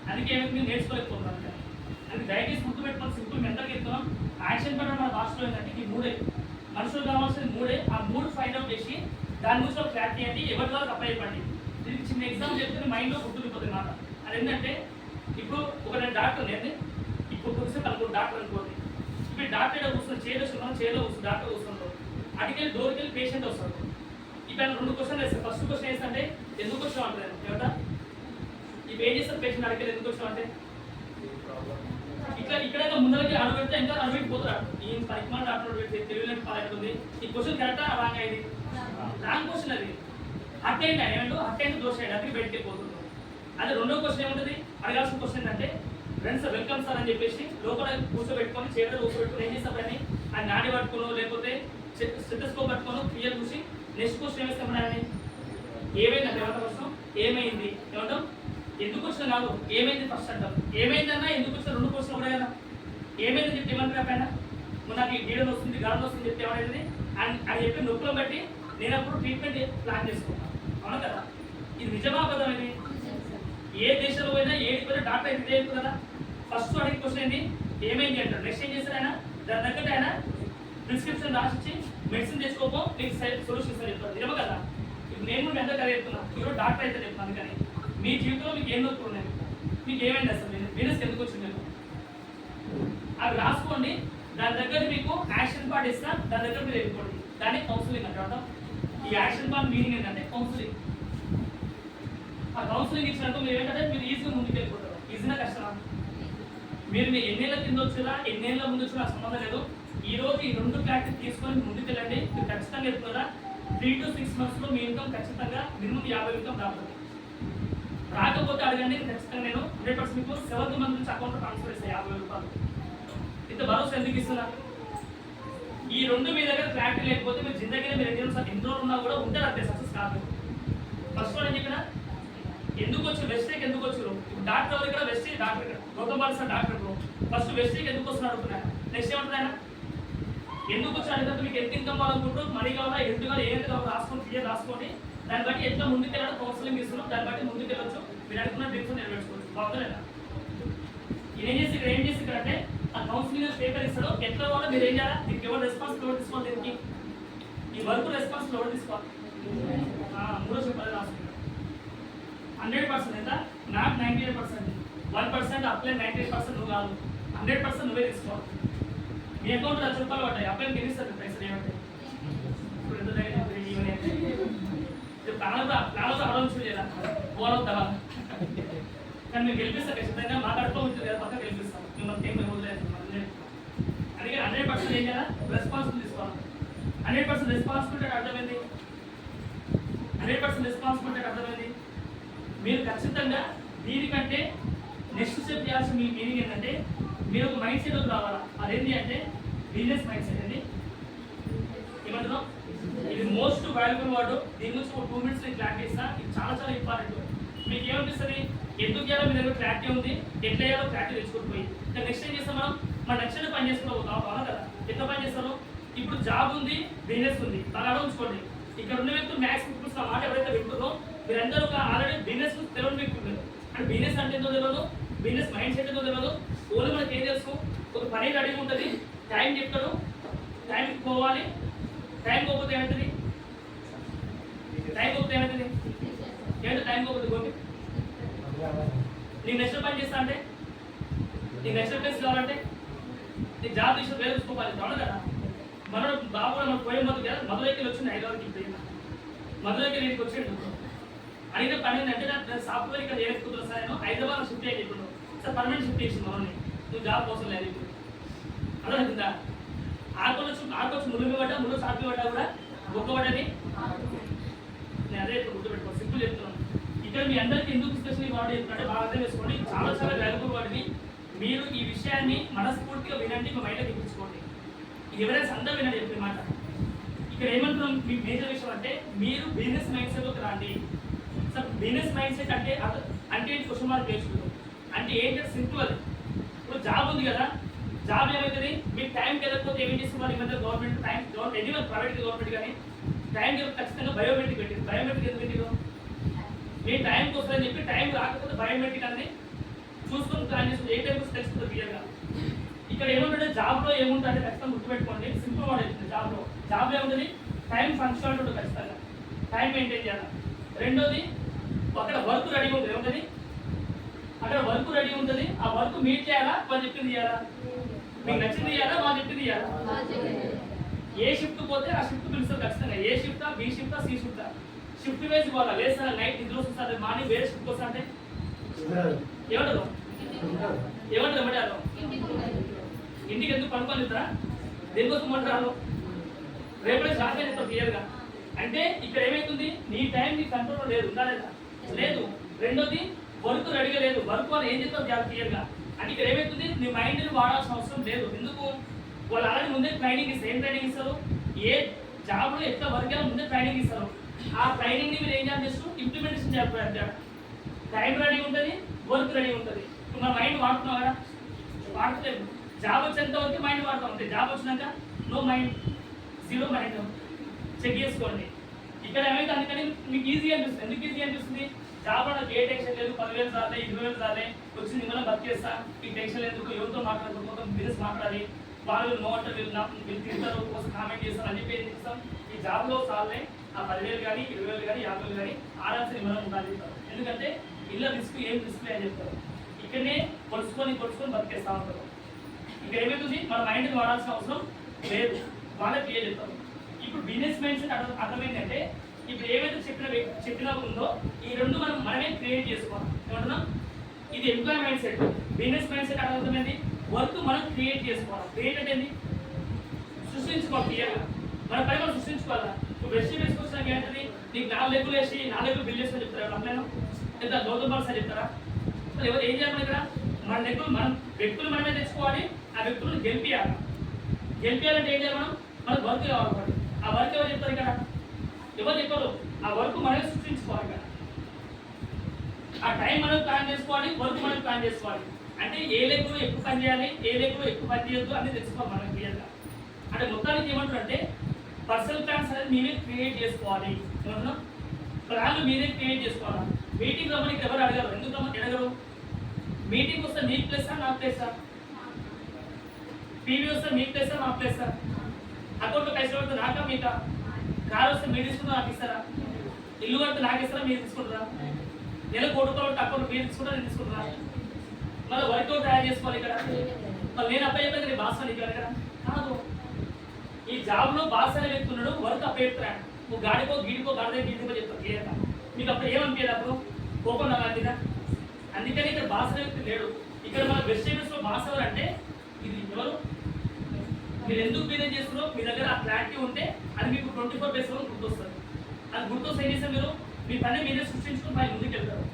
అందుకే ఏమైతే మీరు నేర్చుకోలేకపోతున్నాం. అది దయచేసి గుర్తుపెట్టుకొని సింపుల్ మెంటల్గా చెప్తున్నాం. యాక్షన్ పడిన మన భాషలో ఏంటంటే ఈ 3 మనుషులు కావాల్సిన 3. ఆ 3 ఫైండ్ అవుట్ చేసి దాని గురించి ఒక క్లారిటీ చేయండి, ఎవరి ద్వారా అప్లై ఇవ్వండి. దీనికి చిన్న ఎగ్జాంపుల్ చెప్తే మైండ్లో గుర్తుండిపోతుంది మాట. అది ఏంటంటే ఇప్పుడు ఒక నేను డాక్టర్ నేను ఇప్పుడు కూర్చొని అనుకోండి డాక్టర్ అనుకోండి. ఇప్పుడు డాక్టర్ కూర్చొని చేయలో కూర్చొని డాక్టర్ కూర్చుంటారు. అటుకెళ్ళి డోర్కి వెళ్ళి పేషెంట్ వస్తారు. ఇప్పుడు ఆయన 2 క్వశ్చన్లు వేస్తారు. ఫస్ట్ క్వశ్చన్ వేస్తుంటే ఎందుకు వచ్చావు అంటారు ఏమంటా? ఇప్పుడు ఏం చేస్తారు పేషెంట్ అడిగేది ఎందుకు వచ్చావు అంటే ఇక్కడ ముందరకి అడుగు పెడితే ఇంకా అడుగు పోతాడు. ఈ పరిమాణ డాక్టర్ పెడితే తెలియలేని పాలవుతుంది. ఈ క్వశ్చన్ కరెక్టా రాంగ్ అయింది? రాంగ్ క్వశ్చన్ అది. అట్టేంటి ఏమంటూ అట్టేంటి దోష అది బయటికి పోతుంది. అదే 2వ క్వశ్చన్ ఏముంటుంది? అడగాల్సిన క్వశ్చన్ ఏంటంటే ఫ్రెండ్స్ వెల్కమ్ సార్ అని చెప్పేసి లోపల కూర్చోబెట్టుకొని చీరలో కూర్చోబెట్టుకొని ఏం చేస్తాం అని ఆయన నాడి పట్టుకోను లేకపోతే స్టెథోస్కోప్ పట్టుకోను క్లియర్ చూసి నెక్స్ట్ క్వశ్చన్ ఏమిస్తాం అని ఏమైంది అంటే ఏమంటాం? క్వశ్చన్ ఏమైంది ఏమంటాం? ఎందుకు వచ్చిన కాదు ఏమైంది ఫస్ట్ అంటాం. ఏమైందన్నా ఎందుకు వచ్చిన 2 క్వశ్చన్ కూడా కదా. ఏమైంది చెప్తే ఏమంటారు పైన నాకు గీడలు వస్తుంది గాలం వస్తుంది చెప్తే ఏమైంది అని చెప్పి నొప్పులను బట్టి నేను అప్పుడు ట్రీట్మెంట్ ప్లాన్ చేసుకుంటాను. అవును కదా? ఇది నిజమా కదా? ఇది ఏ దేశంలో పోయినా ఏడికి పోయినా డాక్టర్ అయితే ఇదే కదా. ఫస్ట్ అడిగే క్వశ్చన్ ఏంటి? ఏమైంది అంటారు. నెక్స్ట్ ఏం చేస్తారు ఆయన? దాని తగ్గట్టు ఆయన ప్రిస్క్రిప్షన్ రాసిచ్చి మెడిసిన్ తెచ్చుకోపో మీకు సొల్యూషన్ ఇస్తారు చెప్తారు. నిజమా కదా? ఇప్పుడు నేను కూడా ఎంత కదా చెప్తున్నా, ఈరోజు డాక్టర్ అయితే చెప్తున్నాను. కానీ మీ జీవితంలో మీకు ఏం నొప్పులు ఉన్నాయి, మీకు ఏమైంది అసలు బిజినెస్ ఎందుకు వచ్చింది మీకు అవి రాసుకోండి. దాని దగ్గర మీకు యాక్షన్ పార్ట్ ఇస్తా, దాని దగ్గర మీరు వెళ్ళిపోండి. దాన్ని కౌన్సిలింగ్ అంటారు. ఈ యాక్షన్ పార్ట్ మీనింగ్ ఏంటంటే కౌన్సిలింగ్. ఆ కౌన్సిలింగ్ ఇచ్చినట్టు మీరు ఏంటంటే మీరు ఈజీగా ముందుకు వెళ్ళిపోతారు. ఈజీగా కష్టమా? మీరు ఎన్నేళ్ళ కింద వచ్చారా ఎన్నేళ్ళ ముందు వచ్చినా సంబంధం లేదు. ఈ రోజు ఈ 2 ప్రాక్టీస్ తీసుకొని ముందుకు వెళ్ళండి. మీరు ఖచ్చితంగా చెప్తున్నారా 3 to 6 months మీ ఇన్కమ్ ఖచ్చితంగా మినిమం 50 ఇన్కమ్ రాబోతుంది. రాకపోతే అడగండి, ఖచ్చితంగా నేను 100% మీకు 7th month నుంచి అకౌంట్ ట్రాన్స్ఫర్ చేస్తాను 50,000 రూపాయలు. ఇంత భరోసా ఎందుకు ఇస్తున్నా? ఈ 2 మీ దగ్గర క్లారిటీ లేకపోతే మీరు జిందగీలో మీరు ఎన్ని రోజులు ఉన్నా కూడా ఉంటారు అంతే, సక్సెస్ కాదు. ఫస్ట్ వన్ చెప్పిన ఎందుకు వచ్చి వెస్టేక్ ఎందుకు వచ్చారు? ఇప్పుడు డాక్టర్ ఎవరు ఇక్కడ? వెస్టే డాక్టర్ ఇక్కడ Gautam Bal sir doctor. First వెస్టేక్ ఎందుకు వస్తున్నారు అనుకున్నాను. నెక్స్ట్ ఏమంటుంది ఆయన? ఎందుకు వచ్చి అడిగినప్పుడు మీకు ఎంత ఇన్కమ్ కావాలనుకుంటూ మనీ కావాలా ఎంత కావాలి ఏదైతే కావాలో రాసుకోండి, క్లియర్ రాసుకోండి. దాన్ని బట్టి ఎట్లా ముందుకు వెళ్ళాలి కౌన్సిలింగ్ ఇస్తున్నాం, దాన్ని బట్టి ముందుకు వెళ్ళొచ్చు. మీరు అడుగున్న డ్రీమ్స్ నెరవేర్చుకోవచ్చు. బాగుందా? ఏం చేసి ఇక్కడ అంటే ఆ కౌన్సిలింగ్ పేపర్ ఇస్తాడు, ఎట్లా కావాలో మీరు ఏం చేయాలి, దీనికి ఎవరు రెస్పాన్సిబిలిటీ ఎవరు తీసుకోవాలి, దీనికి ఈ వర్క్ రెస్పాన్సిబిలిటీ ఎవరు తీసుకోవాలి? 3 చెప్పాలి రాసుకుంటారు. 100% ఎంత? నాట్ 98%. 1% అప్లై 98% నువ్వు కాదు, 100% నువ్వే తీసుకోవాలి. మీ అకౌంట్ 1,00,000 రూపాయలు పడ్డాయి, అప్లై తెలుస్తుంది పైసలు ఏమంటే ఇప్పుడు ఎంత ప్లాన్లో అడవచ్చు లేదా ఫోన్ అవుతావా? కానీ మేము గెలిపిస్తాం ఖచ్చితంగా. మాట్లాడుతూ ఉంటుంది కదా, పక్క గెలిపిస్తాం. మిమ్మల్ని ఏం వదిలేదు. అందుకే 100% ఏం చేయాలి? రెస్పాన్సిబిలిటీ తీసుకోవాలి. 100% రెస్పాన్సిబిలిటీ అర్థమైంది. 100% రెస్పాన్సిబిలిటీ అర్థమైంది. మీరు ఖచ్చితంగా దీనికంటే నెక్స్ట్ స్టెప్ చేయాల్సిన మీ మీనింగ్ ఏంటంటే మీరు ఒక మైండ్ సెట్లోకి రావాలా. అదేంటి అంటే బిజినెస్ మైండ్ సెట్ అండి. ఏమంటున్నాం? ఇది మోస్ట్ వాల్యుబుల్ వర్డ్. దీని గురించి ఒక 2 minutes నేను క్లారిటీ ఇస్తాను. ఇది చాలా చాలా ఇంపార్టెంట్. మీకు ఏమనిపిస్తుంది? ఎందుకు చేయాలో మీ దగ్గర క్లారిటీ ఉంది, ఎట్లా చేయాలో క్లారిటీ తెచ్చుకోకపోయి ఇంకా నెక్స్ట్ ఏం చేస్తాం మనం? మన నచ్చిన పని చేసుకుని పోతాం అవునా కదా? ఎట్లా పని చేస్తాను? ఇప్పుడు జాబ్ ఉంది, బిజినెస్ ఉంది, బాగా ఉంచుకోండి. ఇక్కడ ఉన్న వ్యక్తులు మ్యాథ్స్ పీపుల్స్ ఆ మాట ఎవరైతే వింటున్నారో మీరందరూ ఒక ఆల్రెడీ బిజినెస్ తెలియని వ్యక్తులు. అంటే బిజినెస్ అంటే ఏంటో తెలియదు, బిజినెస్ మైండ్ సెట్ ఏంటో తెలియదు. ఓన్లీ మనకి ఏం తెలుసు? ఒక పని రెడీ ఉంటుంది, టైం చెప్తాడు, టైంకి పోవాలి, టైం పోకపోతే ఏమవుతుంది? టైం పోకపోతే ఏమవుతుంది? ఏంటంటే టైం పోకపోతే గోపి నీకు నెక్స్ట్ పని చేస్తా అంటే, నీకు నెక్స్ట్ ప్లేస్ కావాలంటే నీకు జాబ్ తీసిన వేరే చూసుకోవాలి. అవును కదా? మన బాబు కూడా మనం పోయే మొదలు కదా మధురైకి వచ్చింది హైదరాబాద్కి. ఇప్పుడు మధురైకి నేను వచ్చాడు అడిగిన పని ఏంటంటే నేను సాఫ్ట్వేర్ ఇక్కడ నేర్చుకుంటున్నా సార్, నేను హైదరాబాద్ షిఫ్ట్ అయ్యి ఇప్పుడు సార్ పర్మనెంట్ షిఫ్ట్ చేసింది మనల్ని. నువ్వు జాబ్ కోసం లేదు ఇప్పుడు అర్థమవుతుందా? ఆడుకోవచ్చు ముళ్ళు పడ్డా, ముళ్ళు సాఫ్ట్వేర్ పడ్డా కూడా గొప్పపడ్డని నేను అదే ఇప్పుడు గుర్తుపెట్టుకో. సింపుల్ చెప్తున్నాను. ఇక్కడ మీ అందరికీ ఎందుకు స్పెషల్ వాడు చెప్తుంటే బాగా అర్థం చేసుకోండి. చాలా చాలా వాల్యుబుల్ వాడిని. మీరు ఈ విషయాన్ని మనస్ఫూర్తిగా వినండి, మీ మైండ్లో ఎక్కించుకోండి. ఎవరైనా అందరూ వినండి చెప్పే మాట. ఇక్కడ ఏమంటున్నాం మీ మేజర్ విషయం అంటే మీరు బిజినెస్ మైండ్ సెట్లోకి రండి. సార్ బిజినెస్ మైండ్ సెట్ అంటే అంటే క్వశ్చన్ మార్క్ వేసుకుంటాం. అంటే ఏంటంటే సింపుల్ అది. ఇప్పుడు జాబ్ ఉంది కదా, జాబ్ ఏమవుతుంది? మీకు టైంకి వెళ్ళకపోతే ఏం చేస్తున్నారు? ఈ మధ్య గవర్నమెంట్ టైం ఎన్ని ప్రైవేట్ గవర్నమెంట్ కానీ టైంకి ఖచ్చితంగా బయోమెట్రిక్ పెట్టింది. బయోమెట్రిక్ ఎందుకు పెట్టిందో? మీ టైంకి వస్తుందని చెప్పి టైం రాకపోతే బయోమెట్రిక్ అనేది చూసుకొని ప్లాన్ చేసుకుని ఏ టైంకి వస్తే తెలుస్తుంది క్లియర్గా. ఇక్కడ ఏముంటుంది? జాబ్లో ఏముంటుంది ఖచ్చితంగా గుర్తుపెట్టుకోండి. సింపుల్ వర్డ్ అవుతుంది. జాబ్లో ఏముంటుంది? టైం ఫంక్షనాలిటీ ఉంటుంది ఖచ్చితంగా, టైం మెయింటైన్ చేయాలి. రెండోది అక్కడ వర్క్ రెడీ ఉంటుంది. ఏముంటుంది? అక్కడ వర్క్ రెడీ ఉంటుంది. ఆ వర్క్ మీట్ చేయాలా, వాళ్ళు చెప్పింది చేయాలా? మీకు నచ్చింది చేయాలా, వాళ్ళు చెప్పింది చేయాలా? ఏ షిఫ్ట్ పోతే ఆ షిఫ్ట్ పిలుస్తారు ఖచ్చితంగా. ఏ షిఫ్టా, బి షిఫ్టా, సి షిఫ్టా, షిఫ్ట్ వైజ్ పోవాలా. లేదు సార్ నైట్ నిద్ర వస్తుంది మార్నింగ్ వేరే షిఫ్ట్ వస్తా అంటే ఏమంటారు? ఏమంటారు? ఇంటికి ఎందుకు పనుకొని ఇస్తారా? దేనికోసం అంటారు? రేపడే షార్ట్ చెప్తారు క్లియర్గా. అంటే ఇక్కడ ఏమైతుంది? నీ టైం నీ కంట్రోల్లో లేదు, ఉందా లేదా? లేదు. రెండోది వర్క్ రెడీగా లేదు. వర్క్ వాళ్ళు ఏం చెప్తారు చాలా క్లియర్గా. అంటే ఇక్కడ ఏమైతుంది? నీ మైండ్ని వాడాల్సిన అవసరం లేదు. ఎందుకు? వాళ్ళు ఆల్రెడీ ముందే ట్రైనింగ్ ఇస్తారు. ఏం ట్రైనింగ్ ఇస్తారు? ఏ జాబ్లో ఎట్లా వర్క్ అయినా ముందే ట్రైనింగ్ ఇస్తారు. ఆ ట్రైనింగ్ని మీరు ఏం చేస్తూ ఇంప్లిమెంటేషన్ చేయాలి. టైం రెడీ ఉంటుంది, వర్క్ రెడీ ఉంటుంది. ఇప్పుడు మన మైండ్ వాడుతున్నాం కదా? వాడలేదు. జాబ్ వచ్చేంత వరకు మైండ్ వాడతాం అంతే. జాబ్ వచ్చినాక no mind, zero mind. Check చేసుకోండి. ఇక్కడ ఏమైతే అందుకని మీకు ఈజీ అనిపిస్తుంది. ఎందుకు ఈజీ అనిపిస్తుంది? జాబ్లో నాకు ఏ టెన్షన్ లేదు, 10,000 రాలే, 20,000 రాలే, వచ్చి నిమ్మలం బతికేస్తా, ఈ టెన్షన్ ఎందుకు, ఎవరితో మాట్లాడదు, మొత్తం బిజినెస్ మాట్లాడాలి, వాళ్ళు నో అంటే వీళ్ళు తింటారు, కోసం కామెంట్ చేస్తారు అని చెప్పి ఏం చేస్తాం? ఈ జాబ్లో సార్లే ఆ 10,000 కానీ 20,000 కానీ 50,000 కానీ ఆరామ్స్ నిమ్మలం ఉండాలి. ఎందుకంటే ఇళ్ళ రిస్క్ ఏం రిస్క్ అని చెప్తారు. ఇక్కడనే పొడుచుకొని బతికేస్తూ ఉంటారు. ఇక్కడ ఏమవుతుంది? మన మైండ్ని వాడాల్సిన అవసరం లేదు, వాళ్ళకి క్లియర్ చెప్తారు. ఇప్పుడు బిజినెస్ మైండ్ సెట్ అర్థమైందంటే ఇప్పుడు ఏవైతే చెప్పినా ఉందో ఈ రెండు మనమే క్రియేట్ చేసుకోవాలి. ఏమంటున్నాం? ఇది employee mindset. Business mindset అర్థమైంది. వర్క్ మనం క్రియేట్ చేసుకోవాలి. క్రియేట్ అంటే ఏంటి? సృష్టించుకోవాలి. క్లియర్గా మన పని మనం సృష్టించుకోవాలా. ఇప్పుడు వెజిటేబుల్స్ వచ్చినాక ఏంటది? నీకు 4 లెగ్గులు వేసి 4 లెగ్గులు బిల్ చేసుకొని చెప్తారు. అట్లనే ఎంత గౌతమ్ బాల్ సార్ చెప్తారా? అసలు ఎవరు ఏం చేయాలి? ఇక్కడ మన లెగ్గులు మన వ్యక్తులు మనమే తెచ్చుకోవాలి. ఆ వ్యక్తులను గెలిపియాలి. గెలిపియాలంటే ఏం చేయాలి? మనకు వర్క్ కావాలి. ఆ వర్క్ ఎవరు చెప్తారు? ఇక్కడ ఎవరు చెప్పరు. ఆ వర్క్ మనమే సృష్టించుకోవాలి. ఇక్కడ ఆ టైం మనం ప్లాన్ చేసుకోవాలి, వర్క్ మనం ప్లాన్ చేసుకోవాలి. అంటే ఏ లెగ్గులు ఎక్కువ పని చేయాలి, ఏ లెగ్గులు ఎక్కువ పని చేయొద్దు అన్నీ తెచ్చుకోవాలి మనం క్లియర్గా. అంటే మొత్తానికి ఏమంటారు అంటే పర్సనల్ ప్లాన్స్ అనేది మీరే క్రియేట్ చేసుకోవాలి. ఏమన్నా ప్లాన్లు మీరే క్రియేట్ చేసుకోవాలి. మీటింగ్ రమ్మని ఎవరు అడగరు. ఎందుకు రమ్మని అడగరు? మీటింగ్ వస్తే మీ ప్లేసా నా ప్లేసా? టీవీ వస్తే మీ ప్లేసా నా ప్లేసా? అకౌంట్లో పైసలు పడితే నాకా మీకా? కారు వస్తే మీరు తీసుకుంటారా నాకు ఇస్తారా? ఇల్లు కడితే నాకు ఇస్తారా మీరు తీసుకుంటారా? నెలకు కోరుకోవాలంటే అకౌంట్ మీరు తీసుకుంటారా నేను తీసుకుంటారా? మళ్ళీ వర్కౌట్ తయారు చేసుకోవాలి ఇక్కడ. మళ్ళీ నేను అబ్బాయి చెప్పేది నేను బాస్ అని ఇక్కడ కాదు. ఈ జాబ్లో బాస్ అనే వ్యక్తి ఉన్నాడు, వర్క్ అప్ చెప్తాడు. నువ్వు గాడికో గీడికో గీడికో చెప్తావు క్లియర్గా. మీకు అప్పుడు ఏమనిపించదు? అప్పుడు కోపం అలాంటిదా? అందుకని ఇక్కడ బాస్ అనే వ్యక్తి లేడు. ఇక్కడ మన వెజిటేబుల్స్లో బాస్ ఎవరు అంటే ఇది ఎవరు? మీరు ఎందుకు బిజినెస్ చేస్తున్నారో మీ దగ్గర ఆ క్లారిటీ ఉంటే అది మీకు 24 బేస్లో గుర్తొస్తుంది. అది గుర్తొస్తే ఏం చేస్తారు? మీరు మీ పని మీరే సృష్టించుకుని పని ముందుకు వెళ్తారు.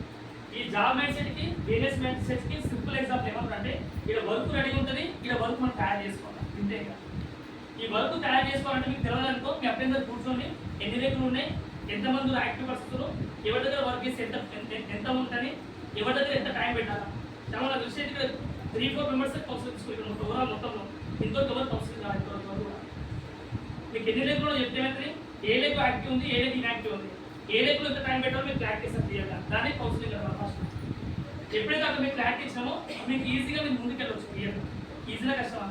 ఈ జాబ్ మైండ్ సెట్ కి బిజినెస్ మైండ్ సెట్ కి సింపుల్ ఎగ్జాంపుల్ ఏమంటారంటే ఇక్కడ వర్క్ రెడీ ఉంటుంది, ఇక్కడ వర్క్ మనం తయారు చేసుకోవాలి ఇంతేగా. ఈ వర్క్ తయారు చేసుకోవాలంటే మీకు తెలియదనుకో మీ అప్పుడు దగ్గర కూర్చొని ఎన్ని రేట్లు ఉన్నాయి, ఎంతమంది యాక్టివ్ పరుస్తున్నారు, ఎవరి దగ్గర వర్క్ చేసి ఎంత ఉంటుంది, ఎవరి దగ్గర ఎంత టైం పెట్టాలా. చాలా నాకు విషయం ఇక్కడ 3-4 మెంబర్స్ కౌన్సిల్ తీసుకుంటారు ఓవరాల్ మొత్తంలో ఎంతో ఎవరు కౌన్సిల్ కావాలి కూడా. మీకు ఎన్ని రేట్లు చెప్తే ఏమైతుంది, ఏ లేకు యాక్టివ్ ఉంది, ఏ లేకు ఇన్యాక్టివ్ ఉంది, ఏ లేకులో ఎంత టైం పెట్టాలో మీకు క్లారిటీ ఇస్తారు క్లియర్గా. దాన్ని కౌన్సిలింగ్ అన్నమాట. ఫస్ట్ ఎప్పుడైతే అక్కడ మీకు క్లారిటీ ఇచ్చినామో మీకు ఈజీగా మీరు ముందుకెళ్ళవచ్చు క్లియర్గా. ఈజీగా కష్టమా.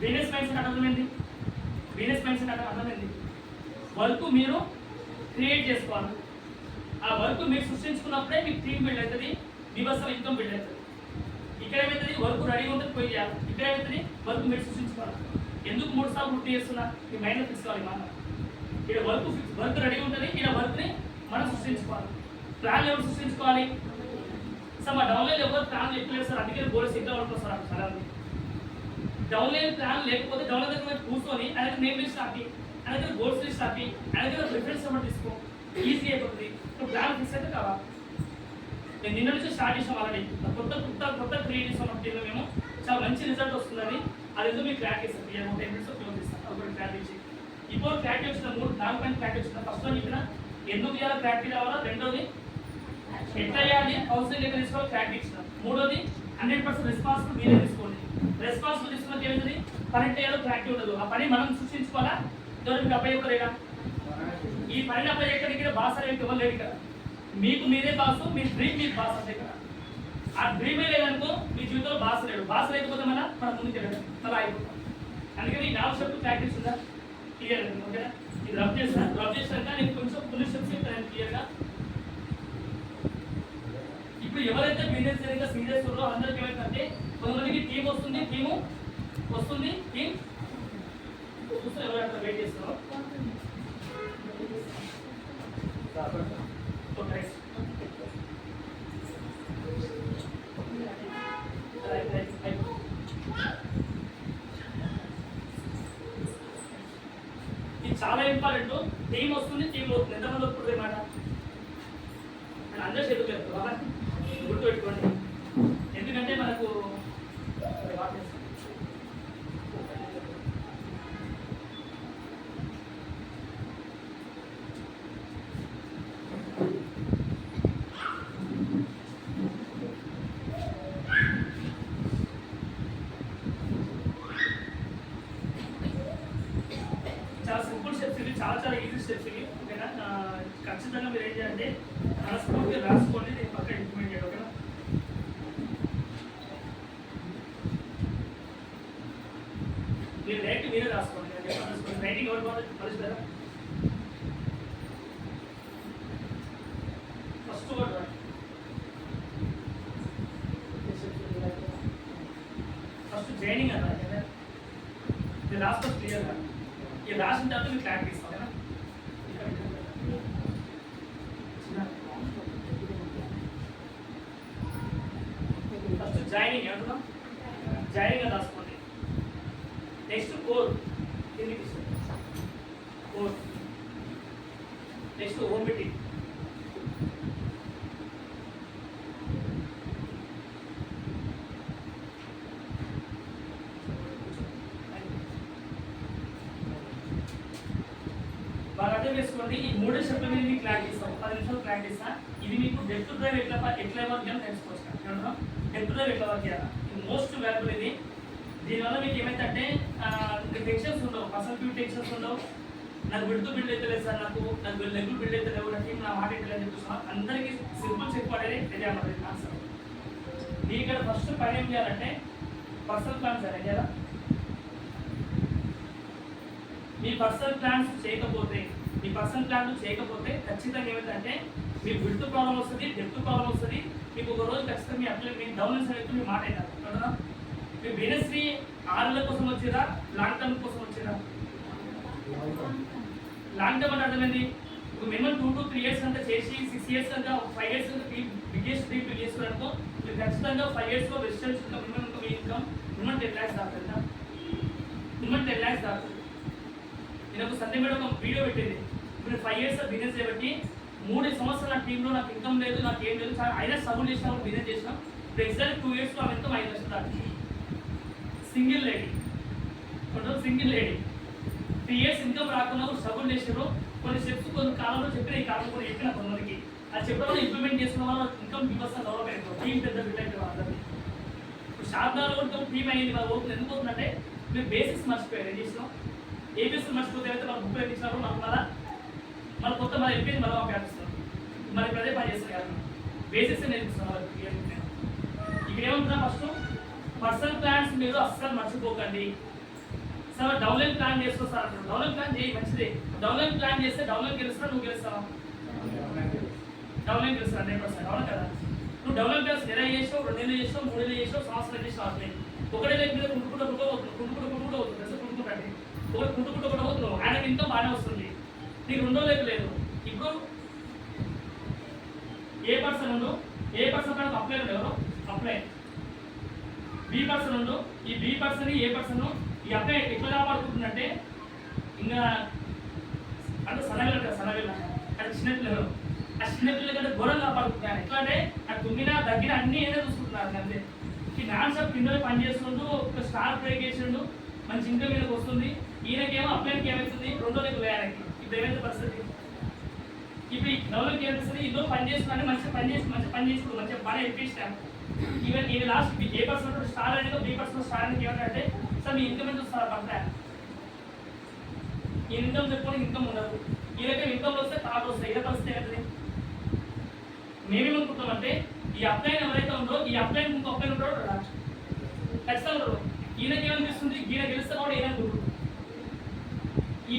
బిజినెస్ మైండ్ సెట్ అర్థమైంది. బిజినెస్ మైండ్ సెట్ అర్థమైంది. వర్క్ మీరు క్రియేట్ చేసుకోవాలి. ఆ వర్క్ మీరు సృష్టించుకున్నప్పుడే మీకు టీమ్ బిల్డ్ అవుతుంది, దివసం ఇన్కమ్ బిల్డ్ అవుతుంది. ఇక్కడ ఏమవుతుంది, వర్క్ రెడీ ఉంటుంది పోయి చేయాలి. ఇక్కడ ఏమవుతుంది, వర్క్ మీరు సృష్టించుకోవాలి. ఎందుకు 3 సార్లు గుర్తు చేస్తున్నా, మీ మైండ్లో ఫిక్స్ కావాలి. మాట ఇక్కడ వర్క్ రెడీ ఉంటుంది, ఇక్కడ వర్క్ని మనం సృష్టించుకోవాలి. ప్లాన్ ఎవరు సృష్టించుకోవాలి సార్? మా డౌన్లైన్ ఎవరు ప్లాన్ చెప్పలేదు సార్, అందుకే గోల్స్ ఎగ్జామ్ పడుతుంది సార్. చాలా డౌన్లైన్ ప్లాన్ లేకపోతే డౌన్లైన్ దగ్గర కూర్చొని ఆయన నేమ్ లిస్ట్ ఆపి, ఆయన దగ్గర గోల్స్ లిస్ట్ ఆపి, ఆయన దగ్గర ప్రిఫరెన్స్ నెంబర్ తీసుకో, ఈజీ అయిపోతుంది. ఇప్పుడు ప్లాన్ ఫిక్స్ అయితే కావాలి. నేను నిన్న నుంచి స్టార్ట్ చేసాం ఆల్రెడీ. కొత్త క్రియేట్ చేసాం టీంలో మేము. చాలా మంచి రిజల్ట్ వస్తుందని అది ఎందుకు మీకు క్లారిటీ ఇస్తాను. 10 minutes క్లోజ్ చేస్తాను. ఒకటి క్లారిటీ ఇచ్చి ఇప్పుడు క్లారిటీ వచ్చిన 4 పాయింట్ క్లారిటీ వచ్చిన ఫస్ట్ వన్ చెప్పిన ఎందుకు చేయాలో క్లారిటీ రావాలా, రెండోది ఎట్లా చేయాలి, కౌన్సిలింగ్ ఎక్కడ తీసుకోవాలి క్లారిటీ ఇచ్చిన, మూడోది 100% రెస్పాన్సిబుల్ మీరే తీసుకోండి. రెస్పాన్సిబుల్ తీసుకున్నది ఏమైంది, పని అంటే ఏదో క్లారిటీ ఉండదు. ఆ పని మనం సృష్టించుకోవాలా, ఎవరు మీకు అబ్బాయి ఒక్కరేగా. ఈ పనిని అబ్బాయి ఎక్కడికి బాస్ అనేది ఎవరు లేదు కదా. మీకు మీరే బాసు, మీ డ్రీమ్ మీకు బాస్ అంతే కదా. ఆ డ్రీమే లేదనుకో మీ జీవితంలో బాస్ లేడు. బాస్ లేకపోతే మనం ముందుకు వెళ్ళడం మళ్ళీ అయిపోతాం. అందుకని ఈ 4 స్టెప్ ప్రాక్టీస్ ఉందా క్లియర్ అండి. ఓకేనా, ఇది రబ్ చేసినాక నేను కొంచెం కొన్ని స్టెప్స్ చెప్తాను క్లియర్గా. ఇప్పుడు ఎవరైతే బిజినెస్ సరిగ్గా సీరియస్ ఉన్నారో అందరికీ ఏమైందంటే కొంతమందికి టీం వస్తుంది, టీము వస్తుంది, టీం చూస్తే ఎవరైనా వెయిట్ చేస్తున్నారో ఇది చాలా ఇంపార్టెంట్. టీం వస్తుంది, టీం అవుతుంది. ఎంతమంది వస్తుంది అన్నమాట అందరూ చదువుతారు బాబా, గుర్తుపెట్టుకోండి. ఎందుకంటే మనకు చాలా సింపుల్ స్టెప్స్ ఇవి, చాలా ఈజీ స్టెప్స్ ఇవి. ఓకేనా, ఖచ్చితంగా మీరు ఏం చేయాలంటే మనస్ఫూర్తిగా రాసుకోండి, నేను పక్కన ఇంప్లిమెంట్ చేయండి. ఓకేనా, మీరు రైట్ మీరే రాసుకోండి. రైటింగ్ ఎవరు పరిస్థితి ఫస్ట్ వర్డ్ ఫస్ట్ ట్రైనింగ్ అన్న మీరు రాసుకో క్లియర్గా. ఇది రాసిన తర్వాత మీరు క్లారిటీ ఇస్తాం కదా. ఫస్ట్ జాయినింగ్ ఏమంటున్నాం, జాయినింగ్ అని రాసుకోండి. నెక్స్ట్ కోర్ కిందికి కోర్. Next home meeting. బాగా అర్థం చేసుకోండి. ఈ 3 స్టెప్ల మీద మీకు క్లారిటీ ఇస్తాం. 10 నిమిషాలు క్లారిటీ ఇస్తా. ఇది మీకు డెప్త్ డ్రైవ్ ఎట్లా వర్క్ చేయాలో తెలుసుకోవచ్చు. డెప్త్ డ్రైవ్ ఎట్లా వర్క్ చేయాలి, ఇది మోస్ట్ వాల్యుబుల్. ఇది దీనివల్ల మీకు ఏమైందంటే టెన్షన్స్ ఉండవు, పర్సనల్ టెన్షన్స్ ఉండవు. నాకు విడుతూ బిల్డ్ అయితే లేదు సార్, నాకు లెగ్గులు బిల్డ్ అయితే లేవు, నాకు నా మాట అయితే లేదు చెప్తున్నా. అందరికీ సింపుల్ చెప్పాలి తెలియాలి ఆన్సర్. మీ ఇక్కడ ఫస్ట్ పని ఏం చేయాలంటే పర్సనల్ ప్లాన్స్ ఏం చేయాలా. మీ పర్సనల్ ప్లాన్స్ చేయకపోతే ఖచ్చితంగా ఏమిటంటే మీకు విడుతూ ప్రాబ్లం వస్తుంది, డెప్త్ ప్రాబ్లం వస్తుంది. మీకు ఒక రోజు ఖచ్చితంగా మీ అప్లై మీ డౌన్లైన్స్ అయితే మీ మాట అవుతారు కదా. మీ బిజినెస్ని 6 నెలల కోసం వచ్చేదా, లాంగ్ టర్మ్ కోసం వచ్చేదా? లాంగ్ టర్మ్ అంటే అర్థమైంది. ఇప్పుడు మినిమం 2 to 3 years అంతా చేసి 6 years కనుక 5 years కనుక బిగ్గెస్ట్ డ్రీమ్ బిల్ చేసుకోవడానికి మీరు ఖచ్చితంగా 5 yearsలో రెసిడెన్స్ ఇన్కమ్ మినిమం 10 lakhs దాకా. మినిమం 10 lakhs దాకా. నేను ఒక సండే మేడం ఒక వీడియో పెట్టింది. ఇప్పుడు 5 years బిజినెస్ చేయబట్టి 3 సంవత్సరాల నా టీంలో నాకు ఇన్కమ్ లేదు, నాకు ఏం లేదు, అయినా సబుల్ చేసినా బిజినెస్ చేసినా. ఇప్పుడు ఎగ్జాక్ట్ 2 years ఆమె ఇన్కమ్ 5 లక్షలు దాటి. సింగిల్ లేడీ 3 years ఇన్కమ్ రాకుండా సబుల్ చేసారు. కొన్ని స్టెప్స్ కొన్ని కాలంలో చెప్పిన, ఈ కాలంలో కొన్ని చెప్పిన కొంతమందికి అది చెప్పడం వల్ల ఇంప్లిమెంట్ చేసుకున్న వాళ్ళు ఇన్కమ్ 2% డెవలప్ అయిపోతుంది. టీం పెద్ద బిల్డ్ అయిపోయింది అందరినీ. ఇప్పుడు షార్దాలో కూడా టీమ్ అయింది, వాళ్ళు ఓపెన్ ఎందుకు అవుతుందంటే మీరు బేసిక్స్ మర్చిపోయారు. ఏం చేసినాం ఏబిఎస్ మర్చిపోతే అయితే మన బుక్ ఇచ్చినప్పుడు మనకు మన కొత్త మన వెళ్ళిపోయింది, మనం వ్యాపిస్తున్నాం. మరి ఇప్పుడు అదే పని చేస్తారు కదా, బేసిక్స్ నేర్పిస్తున్నాం వాళ్ళకి. ఇక్కడ ఏమంటున్నా ఫస్ట్ పర్సనల్ ప్లాన్స్ మీరు అస్సలు మర్చిపోకండి. సార్ డౌన్లైన్ ప్లాన్ చేసుకో సార్ అంటారు. డౌన్లైన్ ప్లాన్ చేయి, మంచిదే. డౌన్లైన్ ప్లాన్ చేస్తే డౌన్లైన్ గెలుస్తావు, నువ్వు గెలుస్తావా? డౌన్లైన్ గెలుస్తావు 100%. అవును కదా? నువ్వు డౌన్లైన్ ప్లాన్స్ నెల చేసావు, 2 నెలలు చేసావు, 3 నెలలు చేసావు, సంవత్సరం చేసావు. అవుతుంది ఒకటే లైఫ్ మీద కుంటుకుంటూ అవుతుంది, కుంటుకుంటే ఒకటి కుంటుకుంటూ కూడా అవుతున్నావు. ఆయనకి ఇన్కమ్ బాగానే వస్తుంది, నీకు 2వ లైఫ్ లేదు. ఇప్పుడు ఏ పర్సన్ ఉండు, ఏ పర్సన్ పైన అప్లై ఉండు, ఎవరు అప్లై బి పర్సన్ ఉండు. ఈ బి పర్సన్ ఏ పర్సన్ ఈ అప్లై ఎట్లా కాపాడుకుంటుందంటే ఇంకా అంటే సనగల అది చిన్నపిల్లలు, ఆ చిన్నపిల్లల కంటే ఘోరంగా కాపాడుకుంటున్నాను. ఎట్లా అంటే ఆ తుమ్మినా దగ్గర అన్ని ఏదో చూసుకుంటున్నారు అంతే. ఈ నాన్ స్టాప్ కింద పని చేస్తుండు, ఒక స్టార్ బ్రేక్ చేసిండు, మంచి ఇన్కమ్ మీదకి వస్తుంది. ఈయనకేమో అప్లైకి ఏమవుతుంది, 2వ లెక్క వేయాలకి. ఇప్పుడు ఏమైతే పరిస్థితి, ఇప్పుడు ఈ డెవలప్ ఏమవుతుంది, ఇందులో పని చేస్తున్నాను, మంచిగా పని చేసుకుని మంచిగా పని ఎక్కిస్తాను. ఈవెన్ ఇది లాస్ట్ ఏ పర్సన్ స్టార్ అనేది బి పర్సన్ స్టార్ అనేది ఏమంటే సార్ మీ ఇన్కమ్ ఎంత వస్తారు పడతాయి, ఈ ఇన్కమ్ చెప్పుకొని ఇన్కమ్ ఉండదు. ఈ రకం ఇన్కమ్ వస్తే తాట వస్తాయి. ఏ పరిస్థితి ఏమవుతుంది, మేమేమనుకుంటామంటే ఈ అప్లైన్ ఎవరైతే ఉందో ఈ అప్లైన్ ఇంకో అప్లైన్ ఉంటాడో ఖచ్చితంగా ఉండరు. ఈయనకి ఏమనిపిస్తుంది, ఈయన గెలిస్తే కూడా ఈయన అనుకుంటుంది. ఈ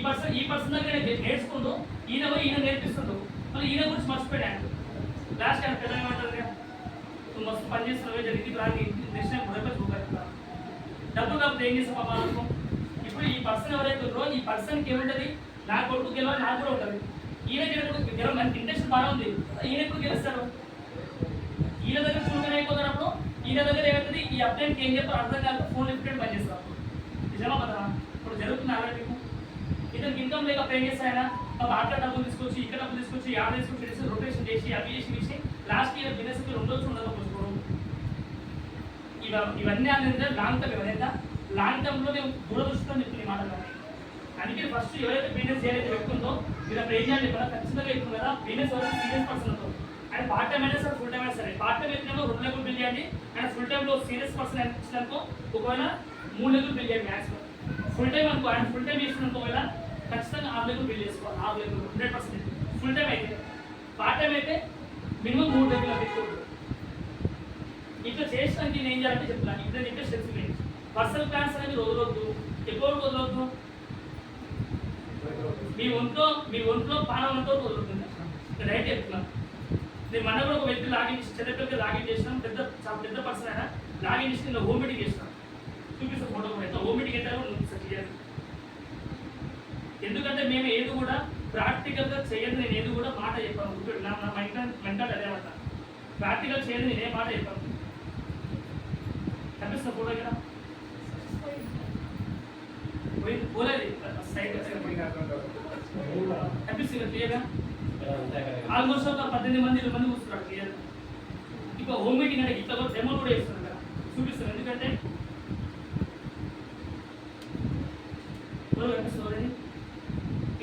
పర్సన్ దగ్గర నేర్చుకుంటూ ఈయన నేర్పిస్తుండు, మళ్ళీ ఈయన గురించి మర్చిపోయాడు. లాస్ట్ ఆయన పిల్లలు ఏమంటారు, నువ్వు మస్తు పని చేస్తున్నావే జరిగింది రాని నేషనల్ గుడపై చూపెడతా డబ్బులు కాకపోతే ఏం చేస్తాం పాపం. ఇప్పుడు ఈ పర్సన్ ఎవరైతే ఉందో ఈ పర్సన్కి ఏముంటుంది, నా కొడుకు గెలవాలి నాకు కూడా ఉంటుంది. ఈయన గెలవ మనకి ఇంట్రెస్ట్ బాగా ఉంది, ఈయన ఎప్పుడు గెలుస్తాడు? ఈయన దగ్గర చురుకని అయిపోతున్నప్పుడు ఈయన దగ్గర ఏమవుతుంది, ఈ అప్డేట్కి ఏం చెప్తారు అర్థం కాదు, ఫోన్ లిఫ్టెడ్ పని చేస్తారు. నిజమా కదా? ఇప్పుడు జరుగుతుంది అలాంటి ఇతనికి ఇన్కమ్ లేక పే చేస్తాయన అక్కడ డబ్బులు తీసుకొచ్చి ఇక్కడ డబ్బులు తీసుకొచ్చి యాడ్ తీసుకొచ్చి రొటేషన్ చేసి అవి చేసి లాస్ట్ ఇయర్ బిజినెస్ ఉండొచ్చు ఉండకపోవచ్చు. ఇవన్నీ అనేది లాంగ్ టర్మ్. ఎవరైనా లాంగ్ టర్మ్లో నేను దూరదృష్టితో చెప్తున్న మాటలు. అందుకే ఫస్ట్ ఎవరైతే బిజినెస్ ఏదైతే పెట్టుకుందో మీరు అప్పుడు ఏం చేయాలి కదా, ఖచ్చితంగా ఎక్కువ కదా బిజినెస్ ఎవరైతే సీరియస్ పర్సన్ ఉందో అండ్ పార్ట్ టైం అయినా సరే ఫుల్ టైం అయినా సరే, పార్ట్ టైం అయితే 2 లెక్కలు బిల్ చేయండి అండ్ ఫుల్ టైంలో సీరియస్ పర్సన్ అనిపించిననుకో ఒకవేళ 3 లెక్కలు బిల్ చేయండి మ్యాక్సిమం. ఫుల్ టైం అనుకో అండ్ ఫుల్ టైం చేసినందుకు ఒకవేళ ఖచ్చితంగా 6 లెక్కలు బిల్ చేసుకోవాలి. 6 లెక్కలు 100%. ఫుల్ టైం అయితే, పార్ట్ టైం అయితే మినిమం 3 లెక్కలు పెట్టుకోండి. ఇట్లా చేసడానికి నేను ఏం చేయాలంటే చెప్తాను. ఇప్పుడు నేను స్టెప్స్ లేదు. పర్సనల్ ప్లాన్స్ అనేది వదలొద్దు, ఎక్కువ వదలొద్దు. మీ ఒంట్లో పానంతో వదులుతుంది. రైట్ చెప్తున్నాను. నేను మన కూడా ఒక వ్యక్తి లాగిన్ చేసి చిన్నపిల్లకి లాగిన్ చేసినాం, చాలా పెద్ద పర్సన్ అయినా లాగిన్ చేసి నేను హోమ్ మీటింగ్ చేసినాను. చూపిస్తాను ఫోటో కూడా. ఎంత హోమ్ మీటింగ్ అయితే చేయాలి. ఎందుకంటే మేము ఏది కూడా ప్రాక్టికల్గా చేయదు. నేను ఏది కూడా మాట చెప్పాను. నా మెంటల్ అదేమాట ప్రాక్టికల్ చేయదు, నేనే మాట చెప్పాను. కనిపిస్తా ఫోటో ఇక్కడ పోలేదు సైడ్ కనిపిస్తుంది క్లియర్గా. ఆల్మోస్ట్ ఒక 18 మంది 20 మంది కూర్చున్నారు క్లియర్. ఇంకా హోమ్ మీటింగ్ అంటే ఇట్లా కూడా డెమో కూడా వేస్తున్నాను కదా, చూపిస్తాను. ఎందుకంటే కనిపిస్తుంది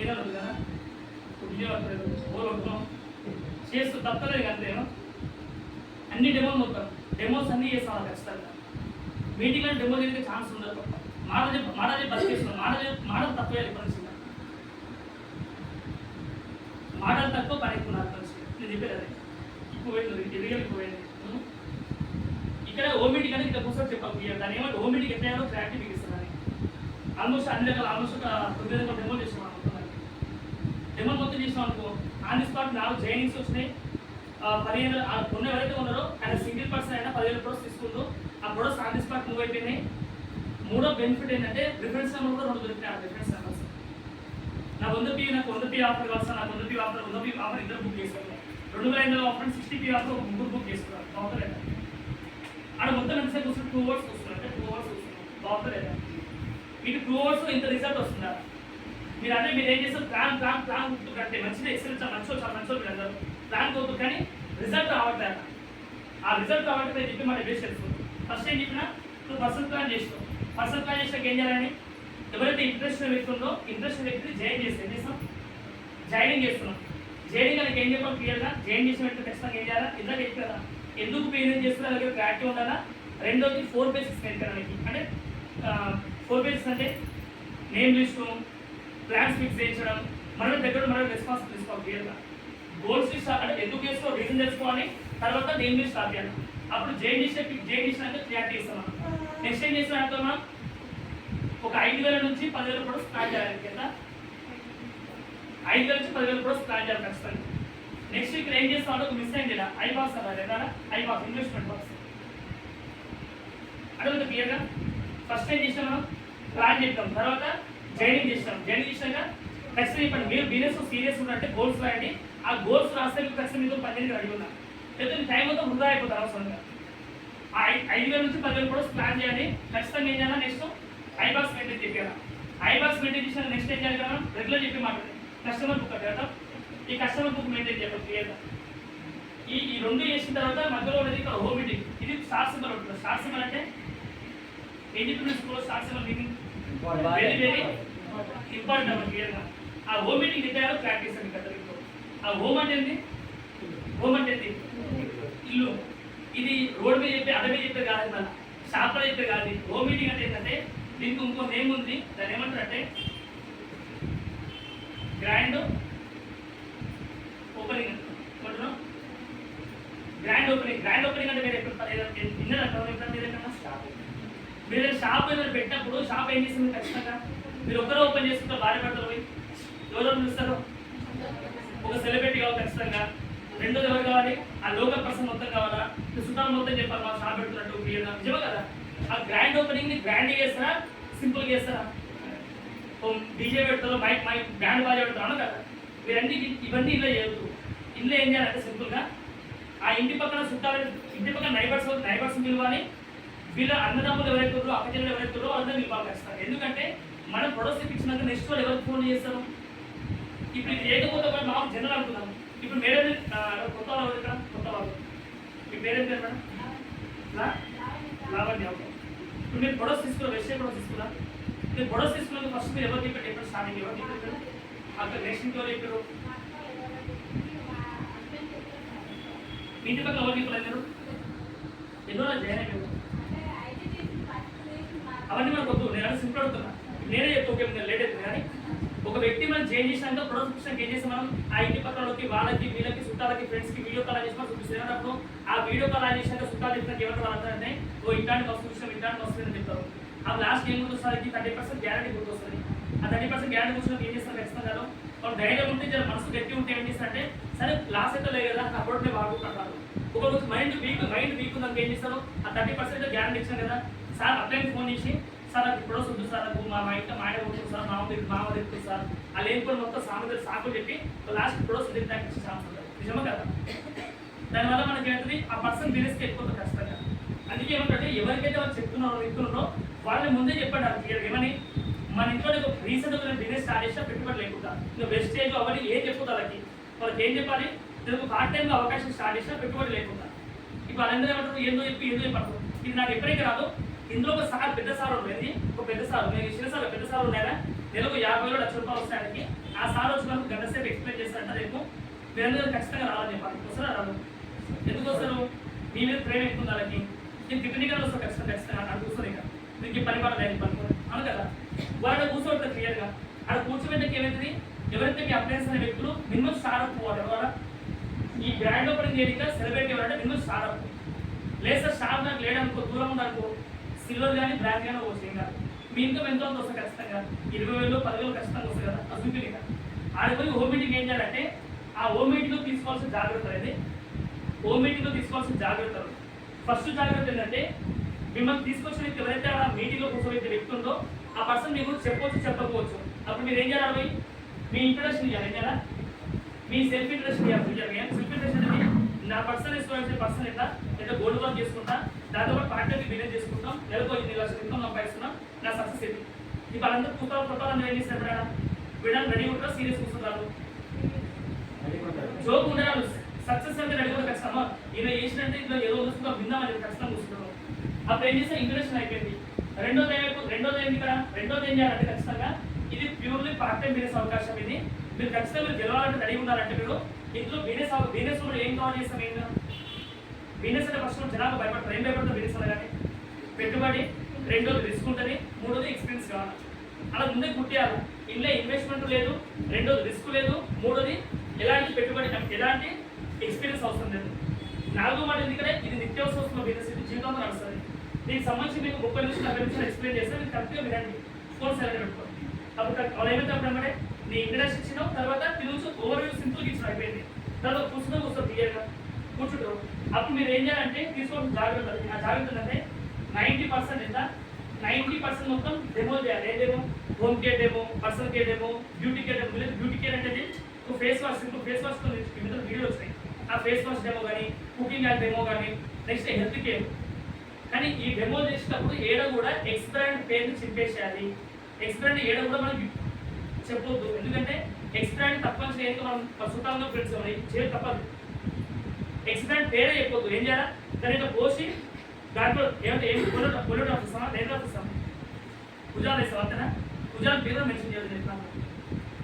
ఏదైనా ఉంది కదా, విజయవాడలేదు ఓలు ఉంటున్నాం చేస్తూ తప్పలేదు అంతేమో. అన్ని డెమోలు మొత్తం డెమోస్ అన్నీ చేస్తాం ఖచ్చితంగా. మీటింగ్లో డెమో జరిగే ఛాన్స్ ఉండదు. మాట బతికేస్తున్నాం. మాటలు తప్పేయాలి పరిస్థితి. మాటలు తక్కువ పని ఎక్కువ నాకు పరిస్థితి. నేను చెప్పేది అదే. ఎక్కువ పోయింది రియల్ ఎక్కువ పోయింది. ఇక్కడ హోమ్ మీటింగ్ అంటే ఇక్కడ కూర్చొని చెప్పాలి. దాని ఏమంటే హోమ్ మీటింగ్ ఎట్లా అయ్యాలో క్లారిటీ మీకు ఇస్తున్నాను. ఆల్మోస్ట్ అన్ని రకాల ఆల్మోస్ట్ ఒక 9 రకాల డెమో చేసాం అనుకున్నాను. డెమో మొత్తం చేసాం అనుకో, ఆన్ ది స్పాట్ 4 జైనింగ్స్ వచ్చినాయి. 15 కొన్ని ఎవరైతే ఉన్నారో ఆయన సింగిల్ పర్సన్ అయినా 15 ప్రొడక్ట్స్ తీసుకుంటూ ఆ products on the spot move అయిపోయినాయి. 3వ బెనిఫిట్ ఏంటంటే రిఫరెన్స్ నెంబర్ కూడా 2 దొరికినాయి. ఆ రిఫరెన్స్ నెంబర్స్ నాకు 100p ఆఫర్ కావాల్సిన, నాకు 100p ఆఫర్ ఇద్దరు బుక్ చేసుకున్నాను. 2500 ఆఫర్ 60p ఆఫర్ ఒక 3 బుక్ చేసుకున్నాను. బాగుందా? ఆడ మొత్తం ఎంతసేపు వస్తుంది? 2 hours వస్తుంది. అంటే 2 hours వస్తుంది. బాగుందా? ఇటు 2 hours ఇంత రిజల్ట్ వస్తుందా? మీరు అంటే మీరు ఏం చేస్తారు ప్లాన్ ఉంటుందంటే మంచిది ఎక్సలెన్స్ మంచో మీరు అందరూ ప్లాన్ అవుతుంది కానీ రిజల్ట్ రావట్లేదు. ఆ రిజల్ట్ రావట్లేదు నేను చెప్పి మన బేస్ చేస్తుంది. ఫస్ట్ ఏం చెప్పినా నువ్వు పర్సనల్ ప్లాన్ చేస్తావు. పర్సనల్ ప్లాన్ చేసినాక ఏం చేయాలని ఎవరైతే ఇంట్రెస్ట్ వ్యక్తి ఉందో ఇంట్రెస్ట్ వ్యక్తిని జాయిన్ చేస్తే ఏం చేస్తాం జాయినింగ్ చేస్తున్నాం. జాయినింగ్ అనేది ఏం చెప్పాలి క్లియర్గా జాయిన్ చేసిన వ్యక్తి ఖచ్చితంగా ఏం చేయాలా ఇందాక చెప్పి కదా ఎందుకు పేమెంట్ చేస్తున్నా దగ్గర క్లారిటీ ఉండాలా. రెండోది 4 pages ఎక్కడానికి అంటే 4 pages అంటే నేమ్ లిస్టు ప్లాన్స్ ఫిక్స్ చేయించడం మన దగ్గర మనం రెస్పాన్స్ తీసుకోవాలి క్లియర్గా. గోల్స్ అంటే ఎందుకు చేసుకో రీజన్ తెలుసుకోవాలి. తర్వాత నేమ్ లిస్ట్ స్టార్ట్ చేయాలి. అప్పుడు జాయిన్ చేసినాక క్లారిటీ ఇస్తాం. నెక్స్ట్ ఏం చేసినా మనం ఒక 5,000 నుంచి 10,000 కూడా స్టార్ట్ చేయాలి కింద 5,000 నుంచి 10,000 కూడా స్టార్ట్ చేయాలి ఖచ్చితంగా. నెక్స్ట్ ఇక్కడ ఏం చేస్తామంటే ఒక మిస్ అయింది ఇలా ఐబాక్స్ అన్నారు ఏదా ఐబాక్స్ ఇన్వెస్ట్మెంట్ బాక్స్ అడుగుతుంది క్లియర్గా. ఫస్ట్ ఏం చేసినా మనం ప్లాన్ చెప్తాం. తర్వాత జాయినింగ్ చేసినాం. జాయినింగ్ చేసినాక ఖచ్చితంగా ఇప్పుడు మీరు బిజినెస్ సీరియస్ ఉన్నట్టే గోల్స్ రాయండి. ఆ గోల్స్ రాస్తే మీకు ఖచ్చితంగా మీతో 10,000 అడిగి ఉన్నా లేకపోతే టైం అంతా వృధా అయిపోతుంది అవసరంగా. ఆ 5,000 నుంచి 10,000 కూడా ప్లాన్ చేయాలి. ఖచ్చితంగా ఏం చేయాలి నెక్స్ట్ ఐబాక్స్ మెయింటైన్ చెప్పారా. ఐబాక్స్ మెయింటైన్ చేసిన నెక్స్ట్ ఏం చేయాలి కదా రెగ్యులర్ చెప్పి మాట్లాడి కస్టమర్ బుక్ కదా ఈ కస్టమర్ బుక్ మెయింటైన్ చేయాలి క్లియర్గా. ఈ 2 చేసిన తర్వాత మధ్యలో ఉన్నది ఇక్కడ హోమ్ మీటింగ్. ఇది స్టార్ సింబల్ ఉంటుంది. స్టార్ సింబల్ అంటే star symbol meaning very very important అన్నమాట క్లియర్గా. ఆ హోమ్ మీటింగ్ చెప్పారో ప్రాక్టీస్ అండి కదా. ఆ హోమ్ అంటే ఏంటి హోమ్ అంటే ఏంటి ఇల్లు. ఇది రోడ్ మీద చెప్పే అడవి చెప్పే కాదు మన షాప్లో చెప్పే కాదు. హోమ్ మీటింగ్ అంటే ఏంటంటే దీనికి ఇంకో నేమ్ ఉంది. దాన్ని ఏమంటారంటే గ్రాండ్ ఓపెనింగ్ అంటున్నాం. గ్రాండ్ ఓపెనింగ్ అంటే మీరు ఎప్పుడు మీరు షాప్ ఏదైనా పెట్టినప్పుడు షాప్ ఏం చేస్తుంది ఖచ్చితంగా మీరు ఒక్కరో ఓపెన్ చేసుకుంటే భార్య భర్తలు పోయి ఎవరెవరు పిలుస్తారు. ఒక సెలబ్రిటీ కావాలి ఖచ్చితంగా. రెండోది ఎవరు కావాలి ఆ లోకల్ పర్సన్ మొత్తం కావాలా చుట్టాలు మొత్తం చెప్పాలి మా షాప్ పెడుతున్నట్టు క్లియర్గా నిజమే కదా. ఆ గ్రాండ్ ఓపెనింగ్ ని గ్రాండ్ చేస్తారా సింపుల్గా చేస్తారా. డీజే పెడతారు మైక్ బ్యాండ్ బాగా పెడతారు కదా. మీరన్నీ ఇవన్నీ ఇల్లు చేయొద్దు. ఇల్లు ఏం చేయాలంటే సింపుల్గా ఆ ఇంటి పక్కన చుట్టాలు ఇంటి పక్కన నైబర్స్ పిలవాలి. వీళ్ళ అన్నదమ్ములు ఎవరైతే అక్కచెల్లెలు ఎవరైతే వాళ్ళందరూ పిలవాలి ఖచ్చితంగా. ఎందుకంటే మనం ప్రొడక్ట్స్ ఇప్పించినాక నెక్స్ట్ వాళ్ళు ఎవరికి ఫోన్ చేస్తారు. ఇప్పుడు ఇది లేకపోతే కూడా మాకు జనరల్ అనుకున్నాం. ఇప్పుడు మేడం కొత్త వాళ్ళు ఇక్కడ కొత్త వాళ్ళు మీ పేరేం పేరు మేడం లావణ్య. ఓకే ఇప్పుడు మీరు ప్రొడక్ట్స్ తీసుకున్నారు వెజిటేబుల్ ప్రొడక్ట్స్ తీసుకున్నా. మీరు ప్రొడక్ట్స్ తీసుకున్నాక ఫస్ట్ మీరు ఎవరు చెప్పారు ఎప్పుడు స్టార్టింగ్ ఎవరు చెప్పారు అక్కడ నెక్స్ట్ ఎవరు చెప్పారు మీ ఇంటి పక్కన ఎవరు చెప్పారు మీరు ఎన్నో జాయిన్ అయ్యారు అవన్నీ మనకు వద్దు. నేను సింపుల్ అడుగుతున్నా నేనే చెప్తా ఓకే లేట్ అవుతుంది కానీ ఒక వ్యక్తి మనం జాయిన్ చేసినాక ప్రొడక్ట్ ఏం చేస్తాం మనం ఆ ఇంటి పక్కనకి వాళ్ళకి వీళ్ళకి చుట్టాలకి ఫ్రెండ్స్కి వీడియో కాల్ చేసి మనం చూపిస్తున్నప్పుడు ఆ వీడియో కాల్ చేసినాక చుట్టాలు చెప్పినాక ఎవరు వాళ్ళంటే ఓ ఇంటానికి వస్తుంది ఇంటానికి వస్తుంది అని చెప్తారు. ఆ లాస్ట్ ఏం గుర్తొస్తుంది 30% గ్యారంటీ గుర్తొస్తుంది. ఆ 30% గ్యారంటీ వచ్చినప్పుడు ఏం చేస్తారు ఖచ్చితంగా వాళ్ళు ధైర్యం ఉంటే మనసు గట్టి ఉంటే ఏం చేస్తారంటే సరే లాస్ అయితే లేదు కదా ఆ ప్రోడక్ట్ వాడుకుంటారు. ఒక రోజు మైండ్ వీక్ ఉందని ఏం చేస్తారు ఆ 30% గ్యారంటీ ఇచ్చాను కదా సార్ అప్లైన్ ఫోన్ చేసి సార్ అది ప్రొడక్ట్స్ వద్దు సార్ నాకు మా ఇంట్లో మా ఆయన కొడుతుంది సార్ మామ తిరుగుతుంది సార్ వాళ్ళు ఏం కూడా మొత్తం సాకులు చెప్పి లాస్ట్ ప్రొడక్ట్స్ తిరిగి ఇచ్చే ఛాన్స్ ఉంటుంది. నిజమా కదా. దానివల్ల మనకి ఏంటంటే ఆ పర్సన్ బిజినెస్కి ఎక్కువ ఖచ్చితంగా. అందుకే ఏమంటే ఎవరికైతే వాళ్ళు చెప్తున్నారో వాళ్ళని ముందే చెప్పండి అది క్లియర్ ఏమని మన ఇంట్లో రీసెంట్గా బిజినెస్ స్టార్ట్ చేసినా పెట్టుబడి లేకుండా ఇంకా వెస్టేజ్ అవన్నీ ఏం చెప్పుతుంది వాళ్ళకి ఏం చెప్పాలి తెలుగు పార్ట్ టైంలో అవకాశం స్టార్ట్ చేసినా పెట్టుబడి లేకుండా. ఇప్పుడు వాళ్ళందరూ ఏమంటారు ఏదో చెప్పంటారు ఇది నాకు ఎప్పటికీ రాదు. ఇందులో ఒక సార్ పెద్ద సార్ ఉండేది ఒక పెద్ద సార్ నేను చిన్న సార్ పెద్ద సార్ ఉన్నారా నెలకు 50,000 లక్ష రూపాయలు వస్తాయని ఆ సార్ వచ్చినప్పుడు గంట సేపు ఎక్స్ప్లెయిన్ చేస్తారంట. రేపు మీరందరూ ఖచ్చితంగా రావాలని చెప్పాలి. వస్తారా రాదు ఎందుకు వస్తారు మీ మీద ప్రేమ ఎక్కువ వాళ్ళకి నేను టిఫిన్గా వస్తాను ఖచ్చితంగా అక్కడ కూర్చొని ఇక మీకు పని పడలేదు పనుకొని అవును కదా. వాళ్ళు కూర్చోబెడతారు క్లియర్గా. అక్కడ కూర్చోబెట్టకి ఏమవుతుంది ఎవరైతే మీ అప్లయన్స్ అనే వ్యక్తులు మినిమం స్టార్ అప్ పోవాలి. ఎవరా ఈ బ్రాండ్ ఓపెనింగ్ చేయడానికి సెలబ్రిటీ ఎవరంటే మినిమం స్టార్ అప్ లేదు సార్ స్టార్ నాకు లేడనుకో దూరం ఉందనుకో సిల్వర్ కానీ బ్లాక్ కానీ వచ్చేయం కాదు. మీ ఇన్కమ్ ఎంతో వస్తుంది ఖచ్చితంగా 20,000 10,000 ఖచ్చితంగా వస్తుంది కదా. అసలు ఇక ఆడిపోయి హోమ్ మీటింగ్ ఏం చేయాలంటే ఆ హోమ్ మీటింగ్లో తీసుకోవాల్సిన జాగ్రత్తలు అనేది హోమ్ మీటింగ్లో తీసుకోవాల్సిన జాగ్రత్తలు ఫస్ట్ జాగ్రత్త ఏంటంటే మిమ్మల్ని తీసుకొచ్చిన వ్యక్తి ఎవరైతే ఆ మీటింగ్లో కూర్చోబెట్టే వ్యక్తి ఉందో ఆ పర్సన్ మీ గురించి చెప్పవచ్చు చెప్పకపోవచ్చు. అప్పుడు మీరు ఏం చేయాలి మీ ఇంట్రడక్షన్ ఇవ్వాలి. ఏం చేయాలా మీ సెల్ఫ్ ఇంట్రడక్షన్ ఇవ్వాలి. సెల్ఫ్ ఇంట్రడక్షన్ అనేది నా పర్సన్ ఇష్టమైన పర్సన్ ఎట్లా గోల్డ్ వర్క్ చేసుకుంటా దాంతో పాటు పార్ట్నర్కి బిజినెస్ చేసుకుంటాం నెలకు 8 లక్షల ఇన్కమ్ సంపాదిస్తున్నాం నా సక్సెస్ ఇది. ఇప్పుడు వాళ్ళందరూ కొత్త ఏం చేస్తారు వీళ్ళని రెడీ ఉంటారు, సీరియస్ కూర్చుంటారు, జోక్ ఉండరాలు సక్సెస్ అంటే రెడీ కూడా ఖచ్చితంగా ఈయన చేసినట్టే ఇంట్లో ఏదో వస్తుందో విందామని ఖచ్చితంగా కూర్చుంటారు. అప్పుడు ఏం చేస్తే ఇంట్రెషన్ అయిపోయింది. రెండోది ఏంటి ఇక్కడ, రెండోది ఏం చేయాలంటే ఖచ్చితంగా ఇది ప్యూర్లీ పార్ట్ టైం బిజినెస్ అవకాశం. ఇది మీరు ఖచ్చితంగా మీరు గెలవాలంటే రెడీ ఉండాలంటే మీరు ఇంట్లో బిజినెస్ కూడా ఏం కవర్ చేస్తాం, ఏం బిజినెస్ అంటే ఫస్ట్ జనాలు భయపడతారు. ఏం భయపడతారు బిజినెస్ అనగానే? పెట్టుబడి, రెండోది రిస్క్ ఉంటుంది, మూడోది ఎక్స్పీరియన్స్ కావాలి. అలా ముందే గుర్తియాలి. ఇంట్లో ఇన్వెస్ట్మెంట్ లేదు, రెండోది రిస్క్ లేదు, మూడోది ఎలాంటి పెట్టుబడి ఎలాంటి ఎక్స్పీరియన్స్ అవసరం లేదు. నాలుగో మాట ఎందుకంటే ఇది నిత్యావసర వస్తున్న బిజినెస్, ఇది జీవితంలో నడుస్తుంది. దీనికి సంబంధించి మీకు 30 నుంచి 40 నిమిషాలు ఎక్స్ప్లెయిన్ చేస్తే మీరు కరెక్ట్గా వినండి. ఫోన్ సైలెంట్ పెట్టుకోండి. అప్పుడు వాళ్ళు ఏమైతే అప్పుడేమంటే నీ ఇంట్రడక్షన్ ఇచ్చినావు, తర్వాత తిరుగుతూ ఓవర్వ్యూ సింపుల్గా ఇచ్చిన అయిపోయింది. తర్వాత కూర్చొని క్లియర్గా కూర్చుంటారు. అప్పుడు మీరు ఏం చేయాలంటే తీసుకోవాల్సిన జాగ్రత్త. ఆ జాగ్రత్తలు అంటే 90% ఎంత, 90% మొత్తం డెమో చేయాలి. ఏ demo? Home care demo, personal care demo, beauty care demo. Beauty care అంటే face wash, simple face wash video వచ్చినాయి. ఆ ఫేస్ వాష్ డెమో కానీ, కుకింగ్ యాడ్ డెమో కానీ, నెక్స్ట్ హెల్త్ కేర్. కానీ ఈ డెమో చేసినప్పుడు ఏడ కూడా ఎక్స్పైర్డ్ పేరుని చింపేసేయాలి. ఎక్స్పైర్డ్ ఏడ కూడా మనం చెప్పొద్దు. ఎందుకంటే ఎక్స్పైర్డ్ తప్పని చేయక మనం చుట్టాలతో ఫ్రెండ్స్ చేయాలి తప్పదు. ఎక్స్పైర్డ్ పేరే చెప్పొద్దు. ఏం చేయాలా? దాని పోసి దాంట్లో ఏమంటే ఏం పొల్యూట్ ఆఫీస్తామా, డైరీ ఆఫీస్తామా, భుజాలు వేస్తాం అంతేనా? భుజాలు పేరు మెన్షన్ చేయాలి.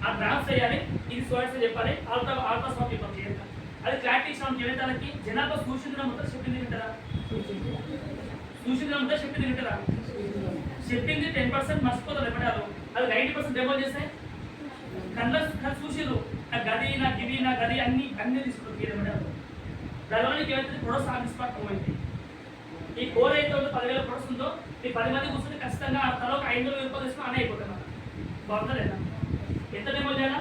ఆ డ్రాఫ్ట్ చేయాలి. ఇది సోయిట్స్ చెప్పాలి. ఆల్ట్రాసౌండ్ చెప్పాలి చేయాలి. అది క్లారిటీ ఇచ్చిన చేయడానికి జనాభా సూచించడం మొత్తం చెప్పింది వింటారా? సూచించడం మొత్తం చెప్పింది వింటారా? చెప్పింది 10% మర్చిపోతారు ఎప్పటికీ. అది 90% డెమో చేస్తే కళ్ళ చూసిరు నా గది, నా గిది, నా గది అన్ని తీసుకుంటారు. దానివల్ల నీకు ఏమైతే ప్రొడక్ట్స్ సాటిస్ఫాక్ట్ పోయింది. ఈ కోర్ అయితే 10,000 ప్రొడక్ట్స్ ఉందో ఈ 10 మంది కూర్చొని ఖచ్చితంగా ఆ తర్వాత 500 రూపాయలు తీసుకుని అనే అయిపోతాం. బాగుందా లేదా? ఎంత డెమో చేయాలా?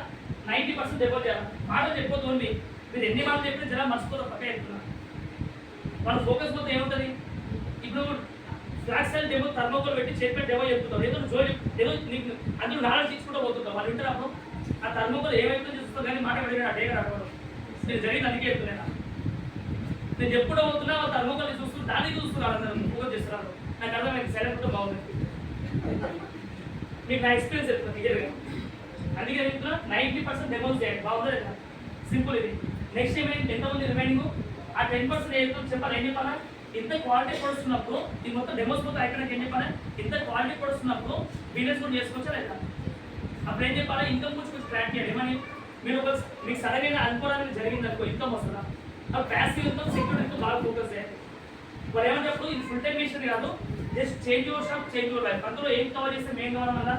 90% డెమో చేయాలి. మాటలు చెప్పొద్దు. ఓన్లీ మీరు ఎన్ని మాటలు చెప్పినా జనం మర్చిపోతారు. పక్క చెప్తున్నారు. వాళ్ళ ఫోకస్ మొత్తం ఏముంటుంది? ఇప్పుడు ఫ్లాష్ స్టైల్ డెమో థర్మోకోల్ పెట్టి చేతిపై డెమో చెప్తుంటారు. ఏదో జోలి ఏదో నీకు అందరూ నాలెడ్జ్ తీసుకుంటూ పోతుంటారు. వాళ్ళు వింటారు. అప్పుడు ఆ థర్మోకోల్ ఏమైతే చూస్తుందో కానీ మాట పడిన ఆ డేగా రావడం నేను జరిగింది. అందుకే చెప్తున్నాను. నేను ఎప్పుడో అవుతున్నా ఆ థర్మోకోల్ చూస్తూ దాన్ని చూస్తున్నారు. అందరూ ఫోకస్ చేస్తున్నారు. నాకు అర్థమైంది. సైలెంట్ కూడా బాగుంది. మీకు నా ఎక్స్పీరియన్స్ చెప్తాను క్లియర్గా. అందుకే చెప్తున్నా 90% డెమోస్ చేయండి. బాగుందా లేదా? సింపుల్ ఇది. నెక్స్ట్ ఏమైంది? ఎంతమంది రిమైనింగ్ ఆ 10% ఏదో చెప్పాలి. ఏం చెప్పాలా? ఇంత క్వాలిటీ ప్రొడక్ట్స్ ఉన్నప్పుడు ఇది మొత్తం డెమోస్ మొత్తం అయిపోయినాక ఏం చెప్పాలి? ఇంత క్వాలిటీ ప్రొడక్ట్స్ ఉన్నప్పుడు బిజినెస్ కూడా చేసుకోవచ్చా లేదా? అప్పుడు ఏం చెప్పాలి? ఇన్కమ్ గురించి కొంచెం ట్రాక్ చేయాలి. ఏమని మీరు ఒక మీకు సడన్గా అనుకోవడానికి జరిగింది అనుకో, ఇన్కమ్ వస్తుందా? అప్పుడు ప్యాసివ్ ఇన్కమ్, సెక్యూర్ ఇన్కమ్ బాగా ఫోకస్ చేయాలి. వాళ్ళు ఏమని చెప్పు, ఇది ఫుల్ టైం మిషన్ కాదు, just change your shop, change your life. అందులో ఏం కవర్ చేస్తే మెయిన్ కవర్ వల్ల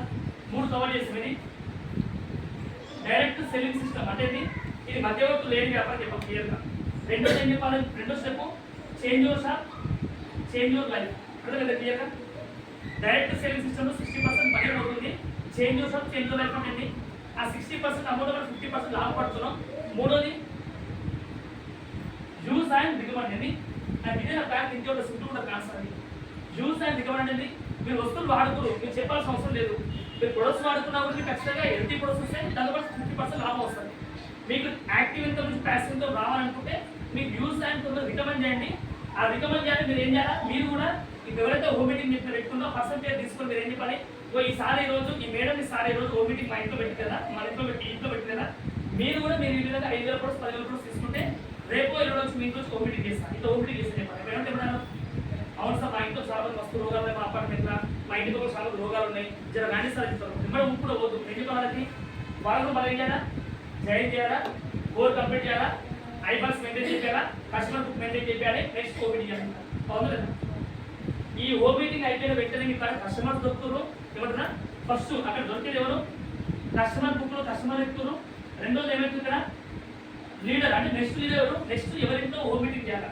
3 కవర్ చేస్తామని డైరెక్ట్ సెల్లింగ్ సిస్టమ్ అంటే ఇది మధ్యవర్తులు లేని వ్యాపారం చెప్పాలి క్లియర్గా. రెండోది ఏం చెప్పాలి? రెండో step change your shop, change your life. అదే కదా క్లియర్గా. డైరెక్ట్ సెల్లింగ్ సిస్టమ్లో 60% పని అవుతుంది. Change your shop, change your life అంటే ఆ 60% అమౌంట్ మనం 50% లాభపడుతున్నాం. మూడోది యూజ్ అండ్ రికమెండ్ అండి. నాకు ఇదే నా ప్యాక్ ఇంకే ఒక సింపుల్ కూడా కాన్సర్ అది. యూజ్ అండ్ రికమెండ్ అండి. మీరు వస్తువులు వాడుతున్నారు, మీరు చెప్పాల్సిన అవసరం లేదు. మీరు ప్రొడక్ట్స్ వాడుతున్నా కూడా మీకు ఖచ్చితంగా హెల్తీ ప్రొడక్ట్స్ వస్తాయి. దానివల్ల 50% లాభం వస్తుంది. మీకు యాక్టివ్ ఇన్కమ్ నుంచి ప్యాసివ్ ఇన్కమ్ రావాలనుకుంటే మీకు యూజ్ అండ్ రికమెండ్ చేయండి. ఆ రికమెండ్ చేయాలి. మీరు ఏం చేయాలి? మీరు కూడా ఎవరైతే హోమ్ మీటింగ్ చెప్పిన పెట్టుకుందో పర్సెంటేజ్ తీసుకొని మీరు ఏం చెప్పాలి? ఈసారి రోజు ఈ మేడం ఈసారి రోజు హోమ్ మీటింగ్ మా ఇంట్లో పెట్టి కదా, మన ఇంట్లో పెట్టి కదా, మీరు కూడా మీరు ఈ విధంగా 5,000 ప్రొడక్ట్స్ 10,000 ప్రొడక్ట్స్ తీసుకుంటే రేపు 20 రోజు మీ ఇంట్లో హోమ్ మీటింగ్ చేస్తాను. ఇంట్లో హోమ్ మీటింగ్ చేస్తే చెప్పాలి. ఏమంటే ఎప్పుడైనా అవును సార్ మా ఇంట్లో చాలా మంది మస్తు రోగాలు ఉన్నాయి, మా అపార్ట్మెంట్లో మా ఇంటిలో కూడా చాలా రోగాలు ఉన్నాయి, జర రాణి సార్ చెప్తారు. మిమ్మల్ని ఇప్పుడు పోదు. ఎందుకు వాళ్ళకి వాళ్ళు మనం ఏం చేయాలా? జాయిన్ చేయాలా, కోర్ కంప్లీట్ చేయాలా, ఐబాక్స్ మెయింటైన్ చేయాలా, కస్టమర్ బుక్ మెయింటైన్ చేయాలి, నెక్స్ట్ ఓపీటీ చేయాలి. అవును. ఈ హోమ్ మీటింగ్ అయిపోయిన వెంటనే మీకు కస్టమర్స్ దొరుకుతారు. ఏమంటున్నా? ఫస్ట్ అక్కడ దొరికేది ఎవరు? కస్టమర్ బుక్లో కస్టమర్ ఎక్కుతారు. రెండోది ఏమవుతుంది ఇక్కడ? లీడర్ అంటే నెక్స్ట్ లీడర్ ఎవరు? నెక్స్ట్ ఎవరింట్లో హోమ్ మీటింగ్ చేయాలి.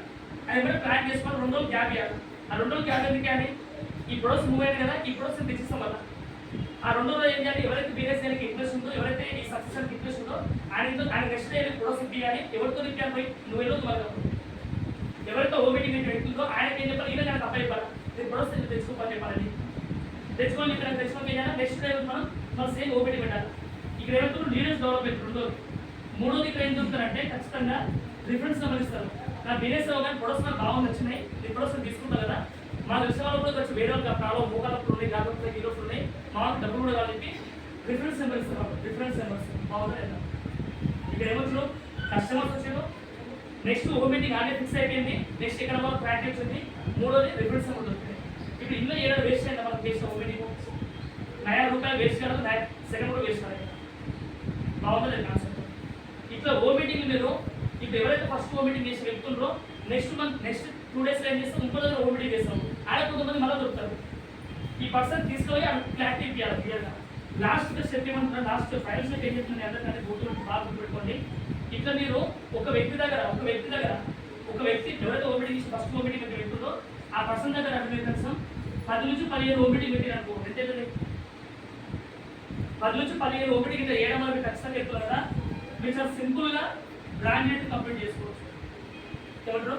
అది కూడా ప్లాన్ చేసుకొని 2 రోజులు గ్యాప్ ఇవ్వాలి. ఆ 2 రోజులు గ్యాప్ ఎందుకు అని ఈ ప్రొడక్ట్స్ మూవ్ అయ్యాయి కదా, ఈ ప్రొడక్ట్స్ తెచ్చిస్తాం వల్ల ఆ 2 రోజులు ఏం చేయాలి? ఎవరైతే బిజినెస్ చేయడానికి ఇంట్రెస్ట్ ఉందో, ఎవరైతే ఈ సక్సెస్ ఇంట్రెస్ట్ ఉందో ఆయన నెక్స్ట్ డే ప్రొడక్ట్స్ ఇప్పించాలి. ఎవరితో ఇప్పాలి? పోయి నువ్వు వెళ్ళొద్దు. వాళ్ళు ఎవరైతే హోమ్ మీటింగ్ పెడుతుందో ఆయనకి ఏం చెప్పాలి? ఈయన తప్ప చెప్పాలి. నేను ప్రొడక్ట్స్ తెచ్చుకోవాలి చెప్పాలని తెచ్చుకొని ఇక్కడ తెచ్చుకొని చేయాలి. నెక్స్ట్ డే మనం సేమ్ హోమ్ మీటింగ్ పెట్టాలి. ఇక్కడ ఏమంటారు? Leaders development. రెండోది. మూడోది ఇక్కడ ఏం చెప్తారంటే ఖచ్చితంగా రిఫరెన్స్ నెంబర్ ఇస్తారు. నా బిజినెస్ కానీ ప్రొడక్ట్స్ నాకు బాగా నచ్చినాయి, ఈ ప్రొడక్ట్స్ తీసుకుంటాను కదా, మా దృష్టి వాళ్ళు కూడా వచ్చి వేరే వాళ్ళు ప్రాబ్లం మోకాలప్పుడు ఉన్నాయి, జాగ్రత్తలు హీరోస్ ఉన్నాయి, మా డబ్బులు కూడా కలిపి రిఫరెన్స్ నెంబర్ ఇస్తున్నాం. రిఫరెన్స్ నెంబర్స్ బాగుందా? ఇక్కడ ఏమొచ్చు కస్టమర్స్ వచ్చారు. నెక్స్ట్ ఓమిటింగ్ ఆడే ఫిక్స్ అయిపోయింది. నెక్స్ట్ ఇక్కడ మనకు ప్రాక్టీస్ ఉంది. మూడోది రిఫరెన్స్ నెంబర్ దొరుకుతుంది. ఇప్పుడు ఇందులో ఏడాది వేస్ట్ అయిందా మనకు చేసిన ఓమిటింగ్? ₹9 వేస్ట్ కాదు, సెకండ్ కూడా వేస్ట్ కాదు. బాగుంటుంది కాన్సెప్ట్. ఇట్లా ఓమిటింగ్ మీరు ఇప్పుడు ఎవరైతే ఫస్ట్ ఓమిటింగ్ చేసి వెళ్తుండ్రో నెక్స్ట్ మంత్ నెక్స్ట్ 2 days ఏం చేస్తాం, ఇంకో దగ్గర ఓమిటింగ్ చేస్తాం. ఆడ కొంతమంది మళ్ళీ దొరుకుతారు. ఈ పర్సన్ తీసుకొని క్లారిటీ ఇవ్వాలి క్లియర్గా. లాస్ట్ స్టెప్ ఏమంటున్నారు, లాస్ట్ ఫైల్స్ ఏం చెప్తుంది అందరికంటే గుర్తు బాగా గుర్తుపెట్టుకోండి. ఇట్లా మీరు ఒక వ్యక్తి దగ్గర ఎవరైతే ఓమిటింగ్ చేసి ఫస్ట్ ఓమిటింగ్ అయితే వెళ్తుందో ఆ పర్సన్ దగ్గర మీరు కనీసం 10 నుంచి 15 ఓమిటింగ్ పెట్టారు అనుకో. ఎంత 10 నుంచి 15 ఓమిటింగ్ ఇంకా ఏడమ ఖచ్చితంగా ఎక్కువ కదా. మీరు చాలా సింపుల్గా బ్రాండెడ్ కంప్లీట్ చేసుకోవచ్చు. ఏమంటారు?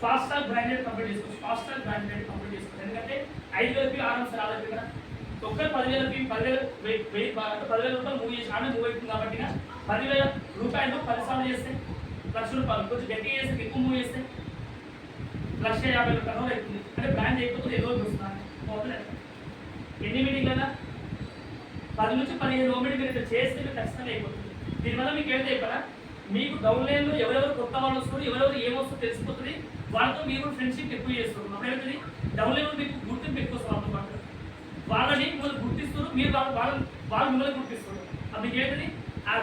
ఫాస్ట్గా బ్రాండెడ్ కంప్లీట్ చేసుకోవచ్చు. ఫాస్ట్గా బ్రాండెడ్ కంప్లీట్ చేసుకోవచ్చు. ఎందుకంటే 5,000 ఆరామ్స్ రాలేదు కదా. ఒక్క 10,000 రూపాయలు మూవ్ చేసి ఆమె మూవ్ అవుతుంది కాబట్టి 10,000 రూపాయలు 10 సార్లు చేస్తే ₹1,00,000. కొంచెం గట్టిగా చేస్తే ఎక్కువ మూవ్ చేస్తే ₹1,50,000 అవుతుంది. అంటే బ్రాండ్ అయిపోతుంది. ఏదో చూస్తున్నాను ఎన్ని మీటింగ్ కదా 10 నుంచి 15 ఓమిటింగ్ మీరు చేస్తే మీరు ఖచ్చితంగా అయిపోతుంది. దీనివల్ల మీకు ఏంటి అయిపోయినా మీకు డౌన్లైన్లో ఎవరెవరు కొత్త వాళ్ళు వస్తారు, ఎవరెవరు ఏమొస్తుందో తెలిసిపోతుంది. వాళ్ళతో మీరు ఫ్రెండ్షిప్ ఎక్కువ చేస్తారు. అప్పుడు ఏమవుతుంది, డౌన్లైన్లో మీకు గుర్తింపు ఎక్కువ వస్తుంది. వాళ్ళతో పాటు వాళ్ళని మిమ్మల్ని గుర్తిస్తారు, మీరు వాళ్ళు మిమ్మల్ని గుర్తిస్తారు. అది మీకు ఏంటది ఆ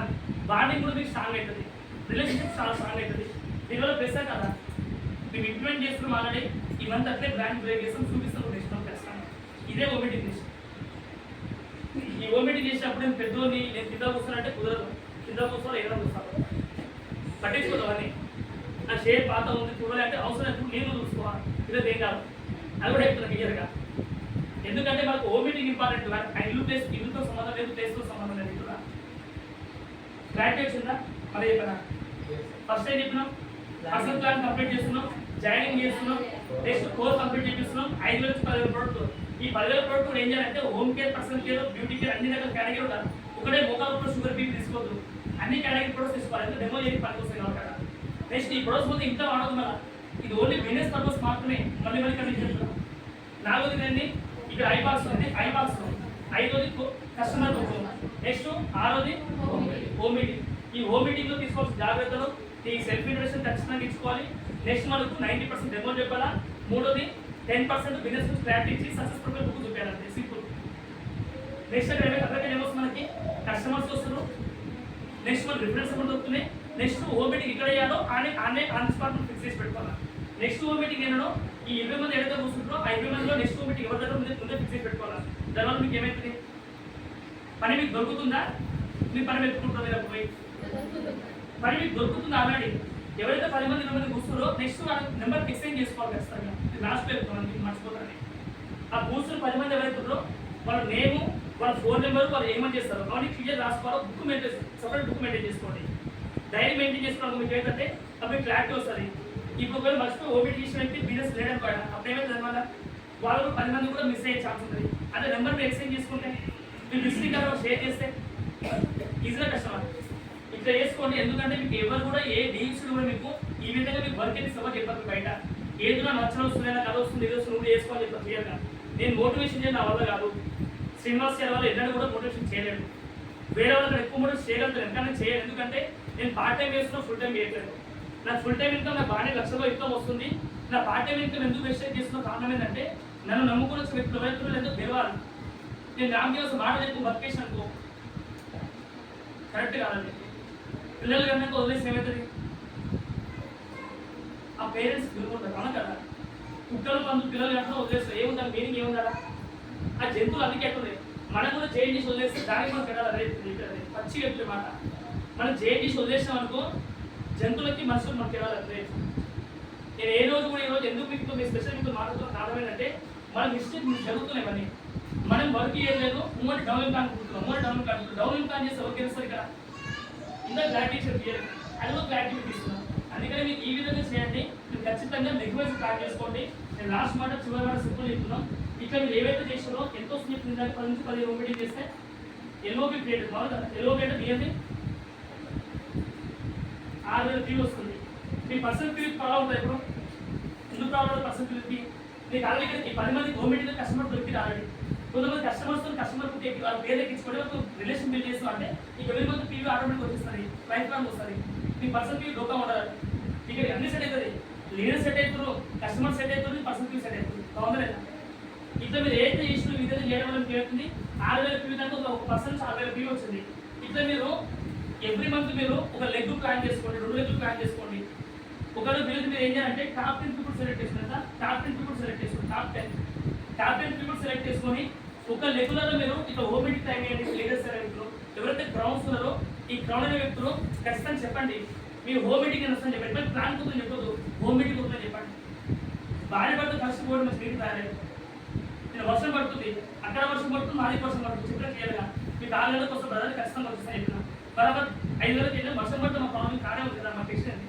బాండింగ్ కూడా మీకు స్ట్రాంగ్ అవుతుంది. రిలేషన్షిప్ చాలా స్ట్రాంగ్ అవుతుంది. దీనివల్ల ప్రెసా కదా మేము ఇంప్లిమెంట్ చేస్తున్నాం ఆల్రెడీ. ఈ మంత్ అట్లే బ్రాండ్ బ్రేక్ చేస్తాం, చూపిస్తాం నెక్స్ట్ మంత్ ఖచ్చితంగా. ఇదే ఓమిటింగ్ చేసి ఈ ఓమిటింగ్ చేసినప్పుడు నేను పెద్దోని నేను కింద కూర్చోనంటే కుదరదు. కింద కూర్చోవాలి ఏదైనా కూర్చోవాలి పట్టించుకోవాలి. నా షేప్ పాత ఉంది చూడాలి అంటే అవసరం నేను చూసుకోవాలి. ఇదే ఏం కాదు. అది కూడా చెప్తున్నాను క్లియర్గా. ఎందుకంటే మనకు ఓమిటింగ్ ఇంపార్టెంట్. ఇల్లుతో సంబంధం లేదు, ప్లేస్తో సంబంధం లేదు. ఇక్కడ క్లారిటీ వచ్చిందా? అదే చెప్పినా ఫస్ట్ ఏం చెప్పినాం, పర్సనల్ ప్లాన్ కంప్లీట్ చేస్తున్నాం, జాయినింగ్ చేస్తున్నాం, నెక్స్ట్ కోర్ కంప్లీట్ చేస్తున్నాం. 5,000 నుంచి 10,000 ప్రోడక్ట్. ఈ 10,000 ప్రోడక్ట్ ఏం చేయాలంటే home care, personal care, beauty care అన్ని రకాల కేటగిరీ ఉండాలి. ఒకటే మోకాలు షుగర్ బీపీ తీసుకోవద్దు, అన్ని కేటగిరీ ప్రొడక్ట్స్ తీసుకోవాలి. డెమో చేసి పనికి వస్తాయి కాబట్టి. నెక్స్ట్ ఈ ప్రొడక్ట్స్ పోతే ఇంట్లో వాడదు మన ఇది ఓన్లీ బిజినెస్ పర్పస్ మాత్రమే. మళ్ళీ కండిషన్ చెప్తాం. 4వది ఏంటి, ఇక్కడ ఐబాక్స్ ఉంది, ఐబాక్స్ 5వది కస్టమర్. నెక్స్ట్ 6వది హోమ్ మీటింగ్. ఈ హోమ్ మీటింగ్లో తీసుకోవాల్సిన జాగ్రత్తలు ఈ సెల్ఫ్ ఇంట్రడక్షన్ ఖచ్చితంగా ఇచ్చుకోవాలి. నెక్స్ట్ మనకు 90% డెమో చెప్పాలా. 3వది 10% బిజినెస్ స్ట్రాటజీ ఇచ్చి సక్సెస్ ప్రొఫైల్ బుక్ చూపించాలంటే సింపుల్. నెక్స్ట్ అక్కడ ఏమొస్తుంది మనకి కస్టమర్స్ వస్తారు. నెక్స్ట్ మన రిఫరెన్స్ కూడా దొరుకుతున్నాయి. నెక్స్ట్ హోమ్ మీటింగ్ ఇక్కడ చేయాలో ఆన్ స్పాట్ ఫిక్స్ చేసి పెట్టుకోవాలి. నెక్స్ట్ హోమ్ మీటింగ్ ఏంటో ఈ 20 మంది ఏదైతే కూర్చుంటారో ఆ 20 మందిలో నెక్స్ట్ హోమ్ మీటింగ్ ఎవరి దగ్గర ముందే ఫిక్స్ చేసి పెట్టుకోవాలి. దానివల్ల మీకు ఏమవుతుంది, పని మీకు దొరుకుతుందా, మీ పని పెట్టుకుంటుంది కదా పోయి పని మీకు దొరుకుతుంది ఆల్రెడీ. ఎవరైతే 10 మంది 20 మంది కూర్చున్నారో నెక్స్ట్ వాళ్ళ నెంబర్ ఎక్స్చేంజ్ చేసుకోవాలి ఖచ్చితంగా. లాస్ట్ పెట్టుకోవాలి, మీకు మర్చిపోతారని. ఆ కూర్చుని 10 మంది ఎవరైతే ఉన్నారో వాళ్ళ నేము, వాళ్ళ ఫోన్ నెంబర్, వాళ్ళు ఏమని చేస్తారు అవన్నీ క్లియర్ రాసుకోవాలి. Book maintain separate book maintain చేసుకోండి. డైరీ మెయింటైన్ చేసుకోవడం మీకు ఏంటంటే అప్పుడు క్లారిటీ వస్తుంది. ఇప్పుడు ఒకవేళ మర్చిపోయి ఓపీ చేసినట్టు బిజినెస్ లేడని కూడా అప్పుడు ఏమైతే దానివల్ల వాళ్ళు 10 మంది కూడా మిస్ అయ్యే ఛాన్స్ ఉంటుంది. అదే నెంబర్ మీరు ఎక్స్చేంజ్ చేసుకుంటే మీరు డిస్ట్రిక్ట్ గారు షేర్ చేస్తే ఈజీగా కస్టమర్ ఇట్లా చేసుకోండి. ఎందుకంటే మీకు ఎవరు కూడా ఏ డీల్స్ కూడా మీకు ఈ విధంగా మీకు వర్క్ అయితే సపోర్ట్ చెప్పారు. బయట ఏదైనా నచ్చడం వస్తుందైనా కథ వస్తుంది, ఏదో వస్తుంది, నువ్వు చేసుకోవాలి చెప్పారు క్లియర్గా. నేను మోటివేషన్ చేయడం నా వల్ల కాదు. శ్రీనివాస్ గారి వల్ల ఎన్నడూ కూడా మోటివేషన్ చేయలేడు. వేరే వాళ్ళకి ఎక్కువ మోటివేషన్ చేయగలుగుతాను, ఎందుకంటే చేయలేదు. ఎందుకంటే నేను పార్ట్ టైం చేస్తున్నా, ఫుల్ టైం చేయట్లేదు. నాకు ఫుల్ టైం ఇన్కమ్ నాకు బాగానే లక్షల్లో ఇన్కమ్ వస్తుంది. నా పార్ట్ టైం ఇన్కమ్ ఎందుకు వేస్టేజ్ చేస్తున్న కారణం ఏంటంటే నన్ను నమ్ముకుని వచ్చిన వ్యక్తులు రైతులు ఎందుకు తెలవాలి. నేను రామ్ దివస్ మాట చెప్పు వర్క్ చేసి అనుకో కరెక్ట్ కాదండి. పిల్లలు కన్నా వదిలేసి ఏమవుతుంది, ఆ పేరెంట్స్ గురుకుంటారు అవునా కదా. కుక్కలు పందు పిల్లలు కన్నా వదిలేస్తారు, ఏముంటారు మీనింగ్ ఏముందా. ఆ జంతువులు అందుకే ఎట్టుంది, మనం కూడా జైన్ చేసి వదిలేస్తే దానికి మనం పెట్టాలి. అదే పచ్చి వ్యక్తుల మాట. మనం జైన్ చేసి వదిలేసాం అనుకో జంతువులకి మనుషులు మనకి వెళ్ళాలి. నేను ఏ రోజు కూడా ఈరోజు ఎందుకు మీకు మీ స్పెషల్ మీకు మాట్లాడుతున్న కారణం ఏంటంటే మన మిస్టేక్ మీకు జరుగుతున్నాయి. ఇవన్నీ మనం వర్క్ చేయలేదు, మూడు డౌన్ అనుకుంటున్నాం. డౌన్ ప్లాన్ చేస్తే వర్క్ చేస్తారు ఇక్కడ ఇంకా క్లారిటీ చేయాలి. అది కూడా క్లారిటీ మీకు ఇస్తున్నాం. అందుకని మీకు ఈ విధంగా చేయండి. మీరు ఖచ్చితంగా నెగ్వైజ్ ప్లాన్ చేసుకోండి. నేను లాస్ట్ మాట చివరి మాట సింపుల్ చెప్తున్నాం. ఇట్లా మీరు ఏవైతే చేస్తారో ఎంతో స్నిప్ 10 నుంచి 10 ఓపీటీ చేస్తే ఎల్ఓపీ క్రియేట్ కావాలి కదా. ఎల్ఓపీ అంటే బియ్యండి 6,000 ఫీ వస్తుంది. మీ పర్సనల్ ఫీ ప్రాబ్లం ఉంటుంది. ఇప్పుడు ఎందుకు ప్రాబ్లం పర్సనల్ ఫీ మీకు ఆల్రెడీ 10 మంది గవర్నమెంట్ కస్టమర్ దొరికింది ఆల్రెడీ. కొంతమంది కస్టమర్ వాళ్ళ పేరు ఎక్కించుకొని ఒక రిలేషన్ బిల్డ్ చేస్తాం అంటే ఇక ఎవరి మంది పీవీ ఆటోమేటిక్ వచ్చేస్తుంది, లైఫ్ లాంగ్ వస్తుంది. మీ పర్సన్ పీవీ డోకా ఉండదు. ఇక్కడ అన్ని సెట్ అవుతుంది, లీడర్ సెట్ అవుతారు, కస్టమర్ సెట్ అవుతుంది, పర్సన్ పీవీ సెట్ అవుతుంది. బాగుందా? ఇట్లా మీరు ఏదైతే చేసిన విధంగా చేయడం వల్ల మీకు ఏమవుతుంది, 6,000 పీవీ దాకా ఒక పర్సన్ 6,000 పీవీ వచ్చింది. ఇట్లా మీరు ఎవ్రీ మంత్ మీరు ఒక లెగ్ ప్లాన్ చేసుకోండి, 2 లెగ్లు ప్లాన్ చేసుకోండి. ఒకవేళ మీరు ఏం చేయాలంటే టాప్ 10 పీపుల్ సెలెక్ట్ చేసుకున్నా, టాప్ 10 పీపుల్ సెలెక్ట్ చేసుకోండి. టాప్ 10 పీపుల్ సెలెక్ట్ చేసుకొని ఒక లెగ్యులర్ మీరు ఇట్లా ఓపెనింగ్ టైం చేయండి. లీడర్స్ అనే వ్యక్తులు ఎవరైతే క్రౌన్స్ ఉన్నారో ఈ క్రౌన్ అనే వ్యక్తులు ఖచ్చితంగా చెప్పండి మీరు హోమ్ మీటింగ్ అని వస్తుందని చెప్పండి. ప్లాన్ కుదురు చెప్పదు, హోమ్ మీటింగ్ ఉందని చెప్పండి. భార్య భర్త కలిసి పోవడం మంచి మీటింగ్ రాలేదు. నేను వర్షం పడుతుంది, అక్కడ వర్షం పడుతుంది, మాది వర్షం పడుతుంది, చెప్పిన క్లియర్గా మీకు 6 నెలల కోసం బ్రదర్ ఖచ్చితంగా వస్తాను చెప్పిన బరాబర్ 5 నెలలకి వెళ్ళి వర్షం పడితే మా ప్రాబ్లం కాడే ఉంది కదా మా టెక్స్ట్ అండి.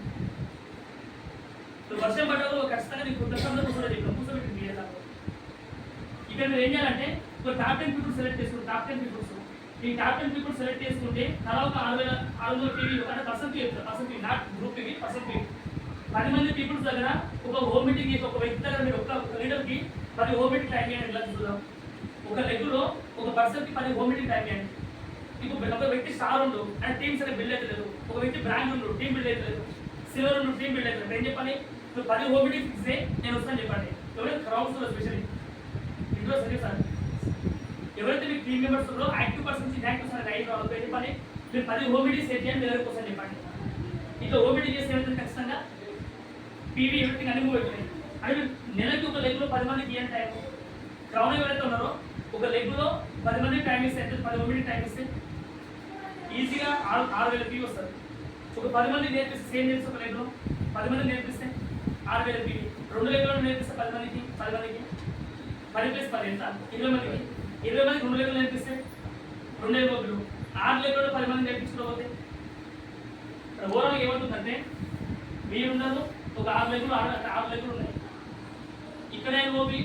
వర్షం పడ్డప్పుడు ఖచ్చితంగా నీకు కృతజ్ఞతలు కూర్చోబెట్టి క్లియర్గా. ఇక్కడ మీరు ఏం చేయాలంటే ఒక టాప్ 10 పీపుల్ సెలెక్ట్ చేసుకుంటే టాప్ 10 పీపుల్స్ ఈ టాప్ 10 పీపుల్ సెలెక్ట్ చేసుకుంటే తలా ఒక 6,600 పీవీ అంటే person PV not group PV person PV 10 మంది పీపుల్స్ దగ్గర ఒక హోమ్ మీటింగ్ చేసి ఒక వ్యక్తి దగ్గర మీరు ఒక లీడర్కి 10 హోమ్ మీటింగ్ టైం చేయండి. ఇలా చూద్దాం, ఒక లెగ్గులో ఒక పర్సన్కి 10 హోమ్ మీటింగ్ టైం చేయండి. ఇప్పుడు ఒక వ్యక్తి స్టార్ ఉండు అండ్ టీమ్స్ అనేది బిల్డ్ అవుతలేదు, ఒక వ్యక్తి బ్రాండ్ ఉండు టీం బిల్డ్ అవుతలేదు, సిల్వర్ ఉండు టీం బిల్డ్ అవుతుంది. ఏం చెప్పాలి, నువ్వు 10 హోమ్ మీటింగ్ ఫిక్స్ అయ్యి నేను వస్తాను చెప్పండి. ఎవరైతే క్రౌడ్స్ స్పెషల్లీ ఇంట్లో సరే సార్ ఎవరైతే మీకు టీమ్ మెంబర్స్ ఉన్నారో active persons inactive person right వాళ్ళతో చెప్పాలి మీరు 10 హోమ్ మీటింగ్ సెట్ చేయండి. ఎవరి కోసం చెప్పండి. ఇట్లా హోమ్ మీటింగ్ చేస్తే ఏమైతే ఖచ్చితంగా పీవీ ఎవరికి అన్ని మూవ్ అవుతున్నాయి. అంటే మీరు నెలకి ఒక లెగ్లో 10 మందికి ఇవ్వండి టైం. క్రౌడ్ ఎవరైతే ఉన్నారో ఒక లెగ్లో 10 మందికి టైం ఇస్తే 10 హోమ్ మీటింగ్ టైం ఇస్తే ఈజీగా 6,000 పీవీ వస్తుంది. ఒక 10 మందికి నేర్పిస్తే సేమ్ చేసి ఒక లెగ్లో 10 మందికి నేర్పిస్తే 6,000 పీవీ. 2 లెగ్లో నేర్పిస్తే 10 మందికి 10 ప్లస్ 10 ఎంత 20 మందికి 20 మందికి 2 లెగ్లు నేర్పిస్తే 2 లెగ్లు 6 లెగ్లో 10 మంది నేర్పించుకోకపోతే ఓవరాల్ ఏమవుతుందంటే మీరు ఉండదు ఒక 6 లెగ్లు 6 లెగ్లు ఉన్నాయి. ఇక్కడే లోపి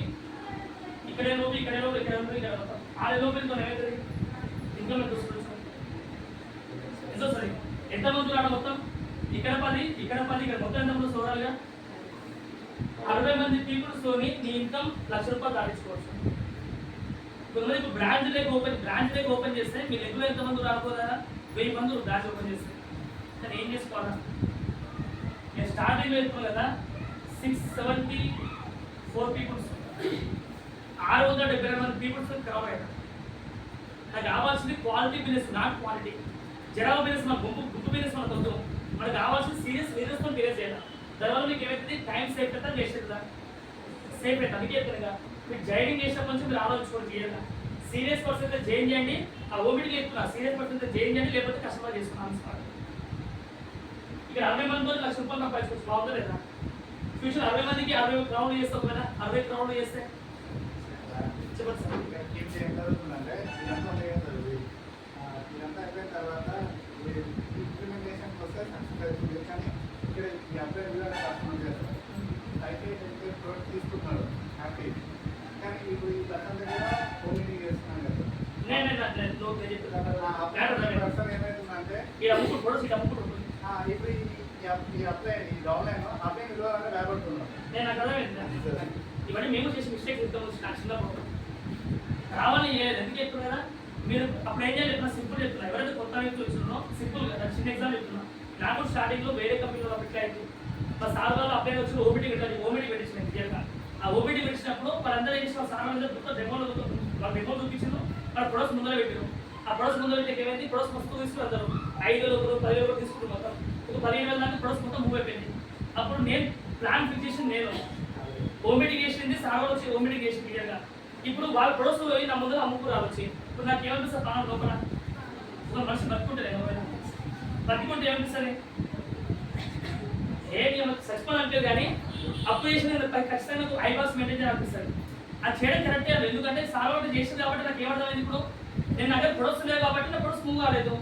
ఇక్కడ 6 లోపలితో ఏమవుతుంది ఇంకా మీరు చూసుకోవచ్చు. సరే ఎంతమంది రావడం మొత్తం ఇక్కడ 10 ఇక్కడ మొత్తం ఎంతమంది చూడాలిగా 60 మంది పీపుల్స్ తోని నీ ఇన్కమ్ ₹1,00,000 దాటించుకోవచ్చు. కొంతమంది ఇప్పుడు బ్రాంచ్ లెగ్ ఓపెన్ చేస్తే మీ లెగ్లో ఎంతమంది రాకపోదా 1000 మంది బ్రాంచ్ ఓపెన్ చేస్తే కానీ ఏం చేసుకోవాలా. నేను స్టార్టింగ్ వెళ్తున్నాను కదా 674 పీపుల్స్ 672 మంది పీపుల్స్ కవర్ అయ్యారు. నాకు కావాల్సింది క్వాలిటీ బిజినెస్ నాట్ క్వాలిటీ. జనాభా బిజినెస్ మన గుంపు బిజినెస్ మనకు వద్దు. మనకు కావాల్సింది సీరియస్ బిజినెస్తో బిజినెస్ చేయాలి. దానివల్ల మీకు ఏమైతుంది టైం సేఫ్ అవుతా వేస్ట్ అవుతుందా సేఫ్ అవుతుంది. అందుకే చెప్తాను మీరు జైనింగ్ చేసినప్పటి నుంచి మీరు ఆలోచించుకోండి క్లియర్గా. సీరియస్ పర్సన్ అయితే జైన్ చేయండి, ఆ ఓమిడికి చెప్తున్నా సీరియస్ పర్సన్ అయితే జైన్ చేయండి, లేకపోతే కస్టమర్ చేసుకున్నాను. ఇక్కడ 60 మందితో ₹1,00,000 సంపాదించుకోవచ్చు. బాగుందా లేదా? ఫ్యూచర్ 60 మందికి 60 క్రౌడ్ చేస్తే ఒకవేళ 60 క్రౌడ్ చేస్తే చెప్పండి సార్. ఇదంతా అయిపోయిన తర్వాత ఇంప్లిమెంటేషన్కి వస్తే సక్సెస్ అవుతుంది. కానీ ఇక్కడ ఈ అబ్బాయి కూడా కస్టమర్ చేస్తారు అయితే ప్రోడక్ట్ తీసుకుంటున్నాడు హ్యాపీ. కానీ ఇప్పుడు ఈ పర్సన్ దగ్గర హోమ్ మీటింగ్ చేస్తున్నాను కదా పర్సన్ ఏమవుతుందంటే ఇప్పుడు ఈ అబ్బాయి ఈ డౌన్లైన్ అబ్బాయి విలువాలంటే భయపడుతున్నాడు. ఇవన్నీ మేము చేసిన మిస్టేక్ రావాలి ఎందుకు చెప్తున్నా కదా మీరు అప్పుడు ఏం చేయాలి చెప్తున్నా సింపుల్ చెప్తున్నా. ఎవరైతే కొత్త వ్యక్తులు వచ్చినారో సింపుల్ కదా చిన్న ఎగ్జామ్ చెప్తున్నా. నాకు స్టార్టింగ్లో వేరే కంపెనీలో అప్లై అయింది మా సార్ వాళ్ళు అప్లై వచ్చి ఓబీటీ పెట్టించిన క్లియర్గా. ఆ ఓబీటీ పెట్టినప్పుడు వాళ్ళందరూ ఏం చేసిన సార్ వాళ్ళ డెమో చూపించారు. వాళ్ళ ప్రొడక్ట్స్ ముందర పెట్టారు. ఆ ప్రొడక్ట్స్ ముందర పెట్టే ఏమైంది ప్రొడక్ట్స్ మొత్తం తీసుకువెళ్తారు. 5,000 10,000 తీసుకుంటారు. మొత్తం ఒక 15,000 దాకా ప్రొడక్ట్స్ మొత్తం మూవ్ అయిపోయింది. అప్పుడు నేను ప్లాన్ ఫిక్స్ చేసింది నేను ఓబీటీ చేసింది సార్ వాళ్ళు వచ్చి ఓబీటీ చేసింది క్లియర్గా. ఇప్పుడు వాళ్ళ ప్రొడక్ట్స్ పోయి నా ముందర అమ్ముకురాలు వచ్చి ఇప్పుడు నాకు ఏమనిపిస్తుంది ప్రాణం లోపల ఒక మనిషి బతుకుంటుంది ఎవరైనా బతుకుంటే ఏమనిపిస్తుంది ఏమి చచ్చిపోని అంటే కానీ అప్పు చేసిన ఖచ్చితంగా ఐబాస్ మెయింటైన్ అనిపిస్తుంది. అది చేయడం కరెక్టే అది. ఎందుకంటే సార్ ఒకటి చేసింది కాబట్టి నాకు ఏమర్థమైంది ఇప్పుడు నేను అక్కడ ప్రొడక్ట్స్ లేదు కాబట్టి నా ప్రొడక్ట్స్ మూవ్ కాలేదు.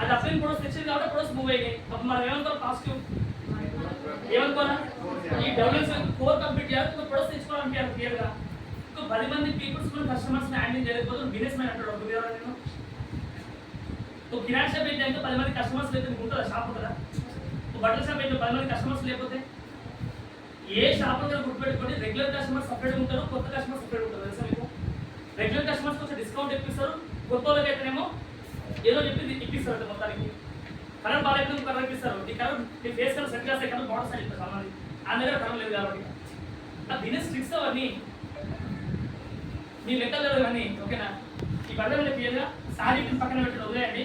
అది అప్లైన్ ప్రొడక్ట్స్ తెచ్చింది కాబట్టి ప్రొడక్ట్స్ మూవ్ అయినాయి. అప్పుడు మనం ఏమనుకోవాలి పాజిటివ్ ఏమనుకోవాలా ఈ డెవలప్మెంట్ కోర్ కంప్లీట్ చేయాలి ప్రొడక్ట్స్ తెచ్చుకోవాలంటే క్లియర్గా. 10 మంది పీపుల్స్ మనం కస్టమర్స్ హ్యాండిల్ చేయలేకపోతే బిజినెస్ మ్యాన్ అంటాడు. నేను కిరాణా షాప్ అయితే 10 మంది కస్టమర్స్ అయితే మీకు ఉంటుందా షాప్ ఉంటుందా? బట్టల షాప్ అయితే 10 మంది కస్టమర్స్ లేకపోతే ఏ షాప్ దగ్గర గుర్తుపెట్టుకోండి రెగ్యులర్ కస్టమర్ సపరేట్ ఉంటారు, కొత్త కస్టమర్ సపరేట్ ఉంటారు. తెలుసా మీకు రెగ్యులర్ కస్టమర్స్ కొంచెం డిస్కౌంట్ ఇప్పిస్తారు, కొత్త వాళ్ళకి అయితేనేమో ఏదో చెప్పి ఇప్పిస్తారు అంటే మొత్తానికి. కలర్ బాగాలేదు కలర్ ఇప్పిస్తారు, ఈ కలర్ మీ ఫేస్ కలర్ సెట్ చేస్తే కలర్ బాడర్స్ అని చెప్తారు అన్నది. ఆ దగ్గర కలర్ లేదు కాబట్టి దీని స్ట్రిక్స్ అవన్నీ మీ లెక్కలు లేదు కానీ ఓకేనా. ఈ పదవి క్లియర్గా సారీ పక్కన పెట్టడం వదిలేయండి.